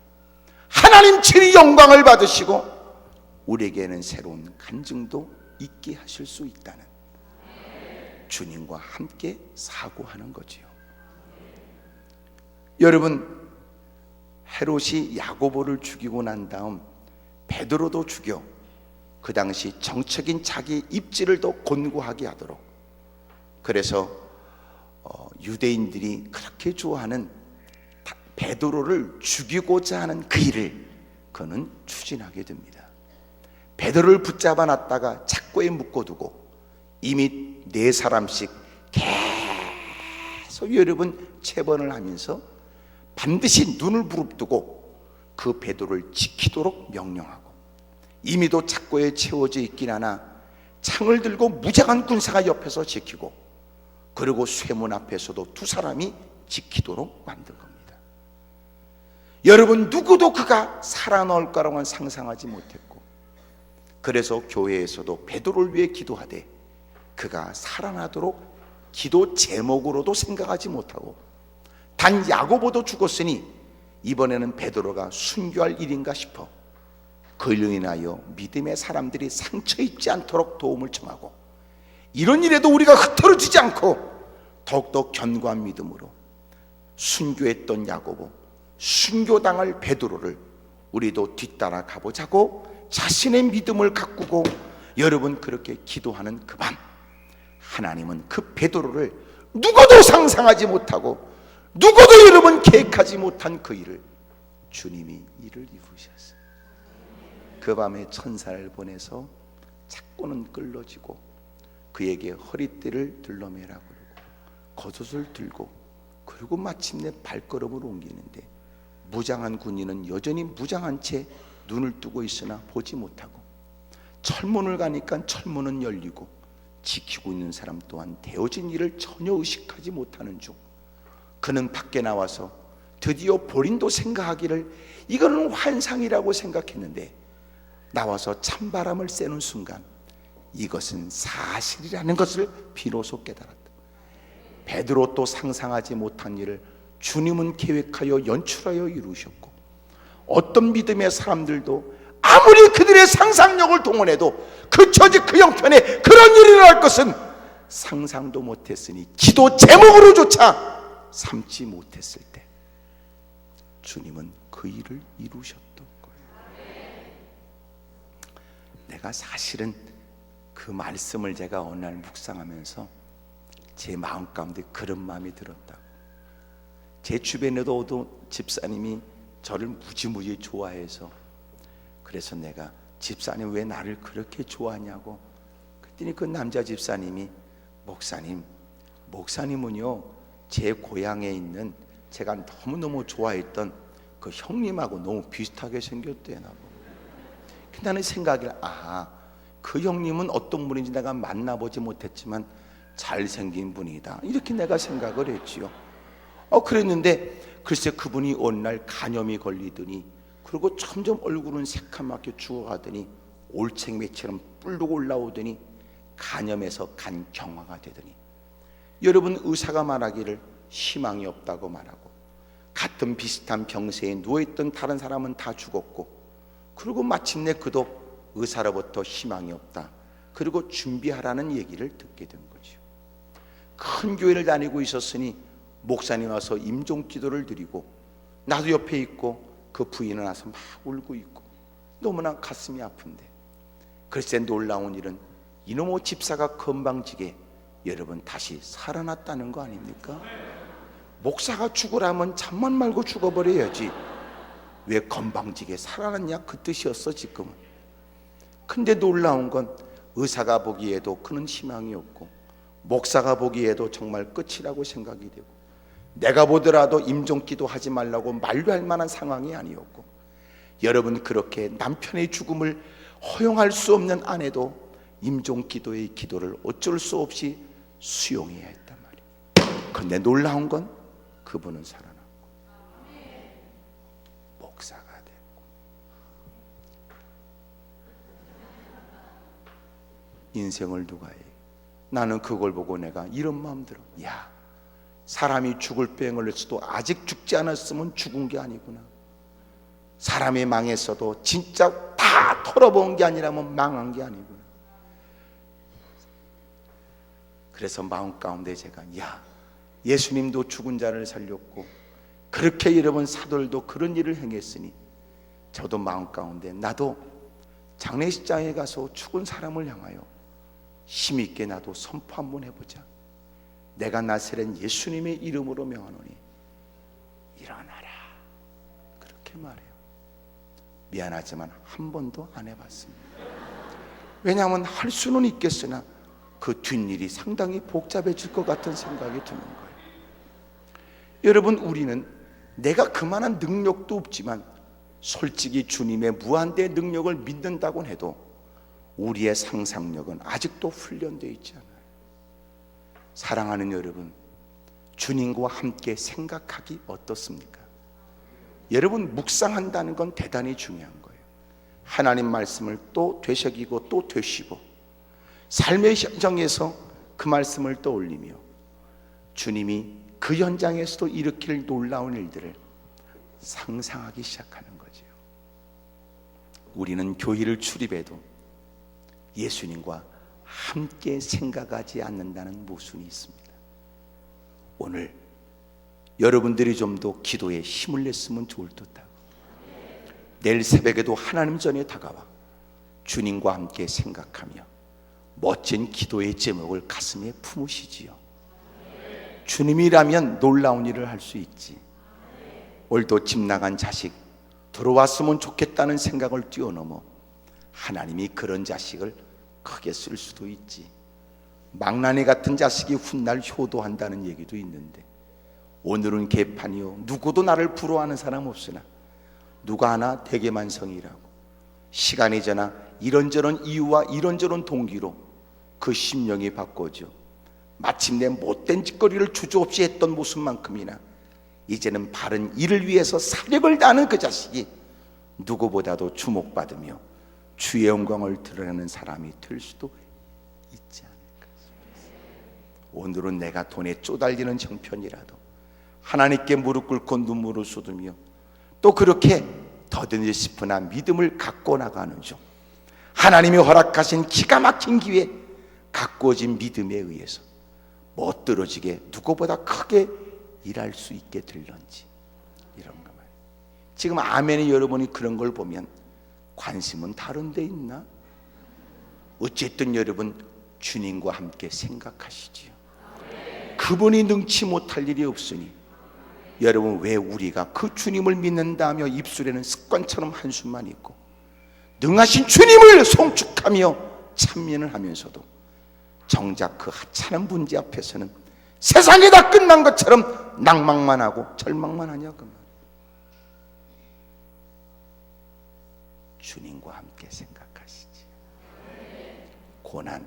하나님 친히 영광을 받으시고 우리에게는 새로운 간증도 있게 하실 수 있다는, 주님과 함께 사고하는 거지요. 여러분, 헤롯이 야고보를 죽이고 난 다음 베드로도 죽여 그 당시 정적인 자기 입지를 더 곤고하게 하도록, 그래서 유대인들이 그렇게 좋아하는 베드로를 죽이고자 하는 그 일을 그는 추진하게 됩니다. 베드로를 붙잡아 놨다가 착고에 묶어두고 이미 4사람씩 계속 여러분 체번을 하면서 반드시 눈을 부릅뜨고 그 베드로를 지키도록 명령하고, 이미도 착고에 채워져 있긴 하나 창을 들고 무장한 군사가 옆에서 지키고, 그리고 쇠문 앞에서도 2사람이 지키도록 만든 겁니다. 여러분, 누구도 그가 살아나올 거라고는 상상하지 못했고, 그래서 교회에서도 베드로를 위해 기도하되 그가 살아나도록 기도 제목으로도 생각하지 못하고 단 야고보도 죽었으니 이번에는 베드로가 순교할 일인가 싶어 그로 인하여 믿음의 사람들이 상처 입지 않도록 도움을 청하고 이런 일에도 우리가 흐트러지지 않고 더욱더 견고한 믿음으로 순교했던 야고보, 순교당할 베드로를 우리도 뒤따라 가보자고 자신의 믿음을 가꾸고 여러분 그렇게 기도하는 그 밤 하나님은 그 베드로를 누구도 상상하지 못하고 누구도 여러분 계획하지 못한 그 일을 주님이 일을 이루셨어요. 그 밤에 천사를 보내서 자꾸는 끌러지고 그에게 허리띠를 둘러매라 그러고 겉옷을 들고 그리고 마침내 발걸음을 옮기는데 무장한 군인은 여전히 무장한 채 눈을 뜨고 있으나 보지 못하고 철문을 가니까 철문은 열리고 지키고 있는 사람 또한 되어진 일을 전혀 의식하지 못하는 중 그는 밖에 나와서 드디어 본인도 생각하기를 이거는 환상이라고 생각했는데 나와서 찬바람을 쐬는 순간 이것은 사실이라는 것을 비로소 깨달았다. 베드로 또 상상하지 못한 일을 주님은 계획하여 연출하여 이루셨고 어떤 믿음의 사람들도 아무리 그들의 상상력을 동원해도 그 처지 그 형편에 그런 일이 일어날 것은 상상도 못했으니 기도 제목으로조차 삼지 못했을 때 주님은 그 일을 이루셨던 거예요. 내가 사실은 그 말씀을 제가 어느 날 묵상하면서 제 마음 가운데 그런 마음이 들었다고. 제 주변에도 집사님이 저를 무지무지 좋아해서 그래서 내가 집사님 왜 나를 그렇게 좋아하냐고 그랬더니 그 남자 집사님이 목사님은요 제 고향에 있는 제가 너무너무 좋아했던 그 형님하고 너무 비슷하게 생겼대나 보고. 나는 생각이 그 형님은 어떤 분인지 내가 만나보지 못했지만 잘생긴 분이다 이렇게 내가 생각을 했지요. 그랬는데 글쎄 그분이 어느 날 간염이 걸리더니 그리고 점점 얼굴은 새카맣게 죽어가더니 올챙매처럼 뿔르고 올라오더니 간염에서 간경화가 되더니 여러분 의사가 말하기를 희망이 없다고 말하고 같은 비슷한 병세에 누워있던 다른 사람은 다 죽었고 그리고 마침내 그도 의사로부터 희망이 없다 그리고 준비하라는 얘기를 듣게 된 거죠. 큰 교회를 다니고 있었으니 목사님 와서 임종기도를 드리고 나도 옆에 있고 그 부인은 와서 막 울고 있고 너무나 가슴이 아픈데 글쎄 놀라운 일은 이놈의 집사가 건방지게 여러분 다시 살아났다는 거 아닙니까? 목사가 죽으라면 잠만 말고 죽어버려야지 왜 건방지게 살아났냐 그 뜻이었어 지금은. 근데 놀라운 건 의사가 보기에도 그는 희망이 없고 목사가 보기에도 정말 끝이라고 생각이 되고 내가 보더라도 임종기도 하지 말라고 만류할 만한 상황이 아니었고 여러분 그렇게 남편의 죽음을 허용할 수 없는 아내도 임종기도의 기도를 어쩔 수 없이 수용해야 했단 말이에요. 그런데 놀라운 건 그분은 살아났고 목사가 됐고 인생을 누가 해. 나는 그걸 보고 내가 이런 마음 들어. 사람이 죽을 병을 했어도 아직 죽지 않았으면 죽은 게 아니구나. 사람이 망했어도 진짜 다 털어본 게 아니라면 망한 게 아니구나. 그래서 마음 가운데 제가 예수님도 죽은 자를 살렸고 그렇게 여러분 사도들도 그런 일을 행했으니 저도 마음 가운데 나도 장례식장에 가서 죽은 사람을 향하여 힘있게 나도 선포 한번 해보자. 내가 나사렛 예수님의 이름으로 명하노니 일어나라 그렇게 말해요. 미안하지만 한 번도 안 해봤습니다. 왜냐하면 할 수는 있겠으나 그 뒷일이 상당히 복잡해질 것 같은 생각이 드는 거예요. 여러분 우리는 내가 그만한 능력도 없지만 솔직히 주님의 무한대 능력을 믿는다고 해도 우리의 상상력은 아직도 훈련되어 있지 않아요. 사랑하는 여러분, 주님과 함께 생각하기 어떻습니까? 여러분 묵상한다는 건 대단히 중요한 거예요. 하나님 말씀을 또 되새기고 또 되쉬고 삶의 현장에서 그 말씀을 떠올리며 주님이 그 현장에서도 일으킬 놀라운 일들을 상상하기 시작하는 거죠. 우리는 교회를 출입해도 예수님과 함께 생각하지 않는다는 모순이 있습니다. 오늘 여러분들이 좀 더 기도에 힘을 냈으면 좋을 듯하고 내일 새벽에도 하나님 전에 다가와 주님과 함께 생각하며 멋진 기도의 제목을 가슴에 품으시지요. 주님이라면 놀라운 일을 할 수 있지. 오늘도 집 나간 자식 들어왔으면 좋겠다는 생각을 뛰어넘어 하나님이 그런 자식을 크게 쓸 수도 있지. 망나니 같은 자식이 훗날 효도한다는 얘기도 있는데 오늘은 개판이요 누구도 나를 부러워하는 사람 없으나 누가 하나 대개만성이라고 시간이 지나 이런저런 이유와 이런저런 동기로 그 심령이 바꿔져 마침내 못된 짓거리를 주저없이 했던 모습만큼이나 이제는 바른 일을 위해서 사력을 다하는 그 자식이 누구보다도 주목받으며 주의 영광을 드러내는 사람이 될 수도 있지 않을까 싶습니다. 오늘은 내가 돈에 쪼달리는 형편이라도 하나님께 무릎 꿇고 눈물을 쏟으며 또 그렇게 더듬이 싶으나 믿음을 갖고 나가는 중 하나님이 허락하신 기가 막힌 기회 가꾸어진 믿음에 의해서 멋들어지게 누구보다 크게 일할 수 있게 될런지 이런 거 말이에요. 지금 아멘이 여러분이 그런 걸 보면 관심은 다른 데 있나? 어쨌든 여러분 주님과 함께 생각하시지요. 그분이 능치 못할 일이 없으니 여러분 왜 우리가 그 주님을 믿는다 하며 입술에는 습관처럼 한숨만 있고 능하신 주님을 송축하며 찬미를 하면서도 정작 그 하찮은 문제 앞에서는 세상이 다 끝난 것처럼 낭망만 하고 절망만 하냐 그 말. 주님과 함께 생각하시지. 고난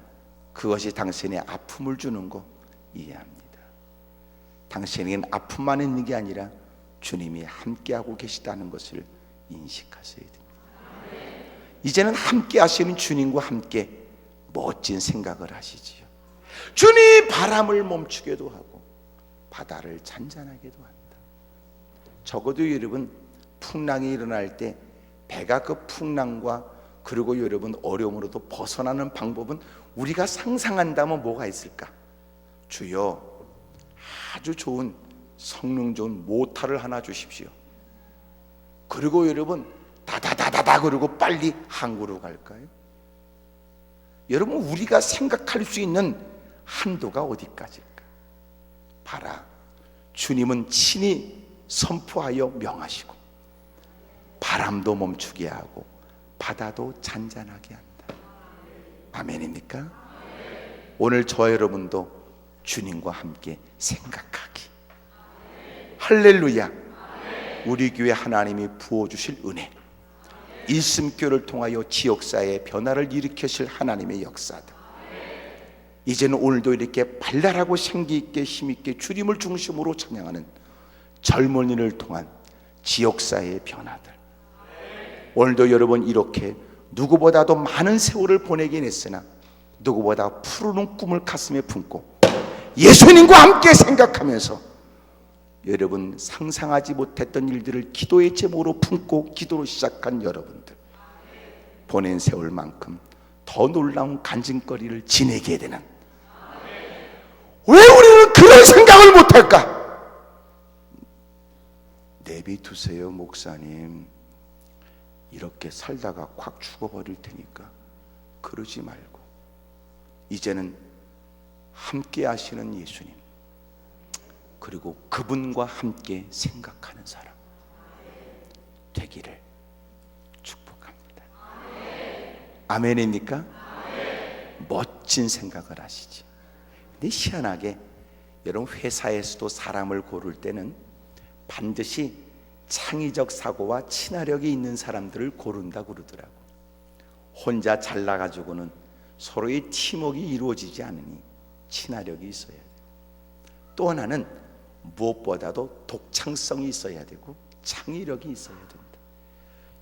그것이 당신의 아픔을 주는 거 이해합니다. 당신에겐 아픔만 있는 게 아니라 주님이 함께하고 계시다는 것을 인식하셔야 됩니다. 이제는 함께 하시는 주님과 함께 멋진 생각을 하시지요. 주님 바람을 멈추게도 하고 바다를 잔잔하게도 한다. 적어도 여러분 풍랑이 일어날 때 배가 그 풍랑과 그리고 여러분 어려움으로도 벗어나는 방법은 우리가 상상한다면 뭐가 있을까? 주여 아주 좋은 성능 좋은 모터를 하나 주십시오. 그리고 여러분 다다다다다 그러고 빨리 항구로 갈까요? 여러분 우리가 생각할 수 있는 한도가 어디까지일까? 봐라, 주님은 친히 선포하여 명하시고 바람도 멈추게 하고 바다도 잔잔하게 한다. 아멘입니까? 오늘 저 여러분도 주님과 함께 생각하기. 할렐루야. 우리 교회 하나님이 부어주실 은혜, 일심교를 통하여 지역사회의 변화를 일으키실 하나님의 역사들, 이제는 오늘도 이렇게 발랄하고 생기있게 힘있게 주님을 중심으로 찬양하는 젊은이를 통한 지역사회의 변화들, 오늘도 여러분 이렇게 누구보다도 많은 세월을 보내긴 했으나 누구보다 푸르른 꿈을 가슴에 품고 예수님과 함께 생각하면서 여러분 상상하지 못했던 일들을 기도의 제목으로 품고 기도로 시작한 여러분들, 보낸 세월만큼 더 놀라운 간증거리를 지내게 되는, 왜 우리는 그런 생각을 못할까? 내비두세요 목사님, 이렇게 살다가 콱 죽어버릴 테니까 그러지 말고 이제는 함께 하시는 예수님, 그리고 그분과 함께 생각하는 사람 되기를 축복합니다. 아멘입니까? 멋진 생각을 하시지. 근데 희한하게 여러분 회사에서도 사람을 고를 때는 반드시 창의적 사고와 친화력이 있는 사람들을 고른다고 그러더라고. 혼자 잘나가지고는 서로의 팀워크가 이루어지지 않으니 친화력이 있어야 돼요. 또 하나는 무엇보다도 독창성이 있어야 되고 창의력이 있어야 된다.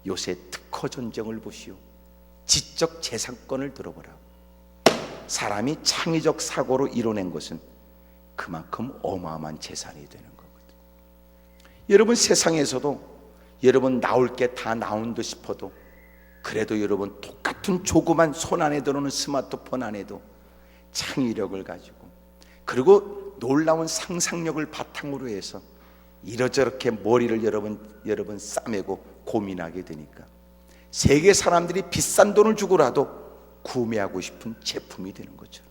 요새 낙허 전쟁을 보시오. 지적 재산권을 들어보라고. 사람이 창의적 사고로 이뤄낸 것은 그만큼 어마어마한 재산이 되는 거거든요. 여러분, 세상에서도 여러분 나올 게 다 나온 듯 싶어도 그래도 여러분 똑같은 조그만 손 안에 들어오는 스마트폰 안에도 창의력을 가지고 그리고 놀라운 상상력을 바탕으로 해서 이러저렇게 머리를 여러분 싸매고 고민하게 되니까 세계 사람들이 비싼 돈을 주고라도 구매하고 싶은 제품이 되는 거죠.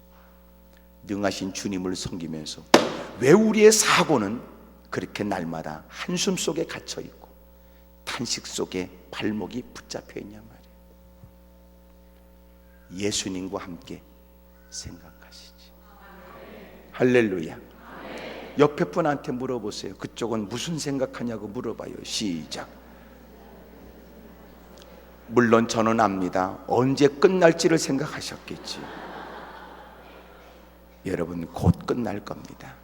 능하신 주님을 섬기면서 왜 우리의 사고는 그렇게 날마다 한숨 속에 갇혀 있고 탄식 속에 발목이 붙잡혀 있냐 말이에요. 예수님과 함께 생각하시지. 할렐루야. 옆에 분한테 물어보세요. 그쪽은 무슨 생각하냐고 물어봐요. 시작. 물론 저는 압니다. 언제 끝날지를 생각하셨겠지. 여러분, 곧 끝날 겁니다.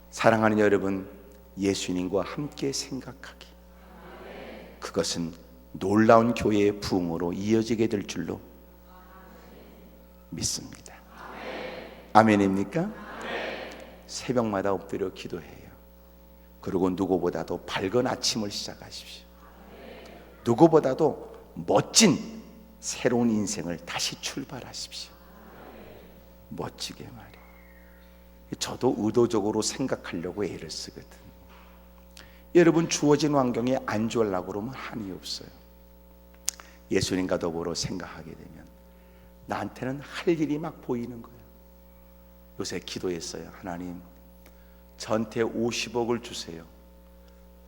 사랑하는 여러분, 예수님과 함께 생각하기, 그것은 놀라운 교회의 부흥으로 이어지게 될 줄로 믿습니다. 아멘입니까? 새벽마다 엎드려 기도해요. 그리고 누구보다도 밝은 아침을 시작하십시오. 누구보다도 멋진 새로운 인생을 다시 출발하십시오. 멋지게 말이에요. 저도 의도적으로 생각하려고 애를 쓰거든. 여러분, 주어진 환경에 안 좋으려고 그러면 한이 없어요. 예수님과 더불어 생각하게 되면 나한테는 할 일이 막 보이는 거예요. 요새 기도했어요. 하나님, 저한테 50억을 주세요.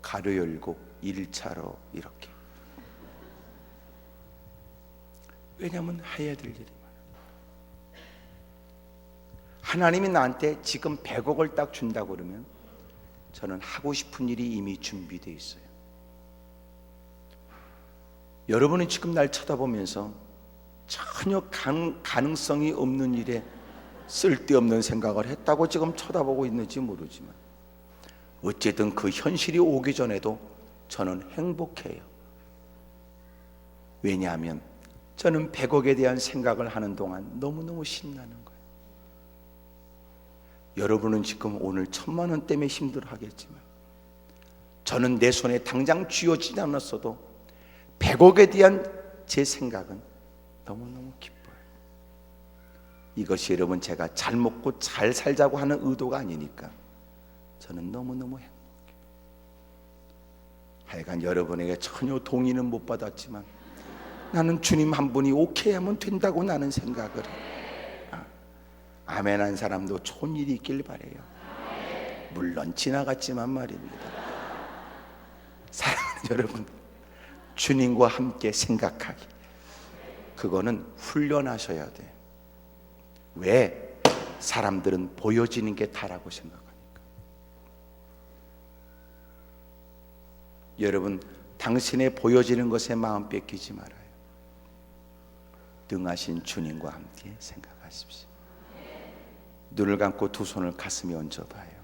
가로 열고 1차로 이렇게. 왜냐하면 해야 될 일이 많아요. 하나님이 나한테 지금 100억을 딱 준다고 그러면 저는 하고 싶은 일이 이미 준비되어 있어요. 여러분이 지금 날 쳐다보면서 전혀 가능성이 없는 일에 쓸데없는 생각을 했다고 지금 쳐다보고 있는지 모르지만 어쨌든 그 현실이 오기 전에도 저는 행복해요. 왜냐하면 저는 100억에 대한 생각을 하는 동안 너무너무 신나는 거예요. 여러분은 지금 오늘 1000만 원 때문에 힘들어하겠지만 저는 내 손에 당장 쥐어지지 않았어도 100억에 대한 제 생각은 너무너무 기뻐요. 이것이 여러분 제가 잘 먹고 잘 살자고 하는 의도가 아니니까 저는 너무너무 행복해요. 하여간 여러분에게 전혀 동의는 못 받았지만 나는 주님 한 분이 오케이 하면 된다고 나는 생각을 해요. 아멘 한 사람도 좋은 일이 있길 바라요. 물론 지나갔지만 말입니다. 사랑하는 여러분, 주님과 함께 생각하기, 그거는 훈련하셔야 돼요. 왜? 사람들은 보여지는 게 다라고 생각하니까. 여러분, 당신의 보여지는 것에 마음 뺏기지 말아요. 능하신 주님과 함께 생각하십시오. 눈을 감고 두 손을 가슴에 얹어봐요.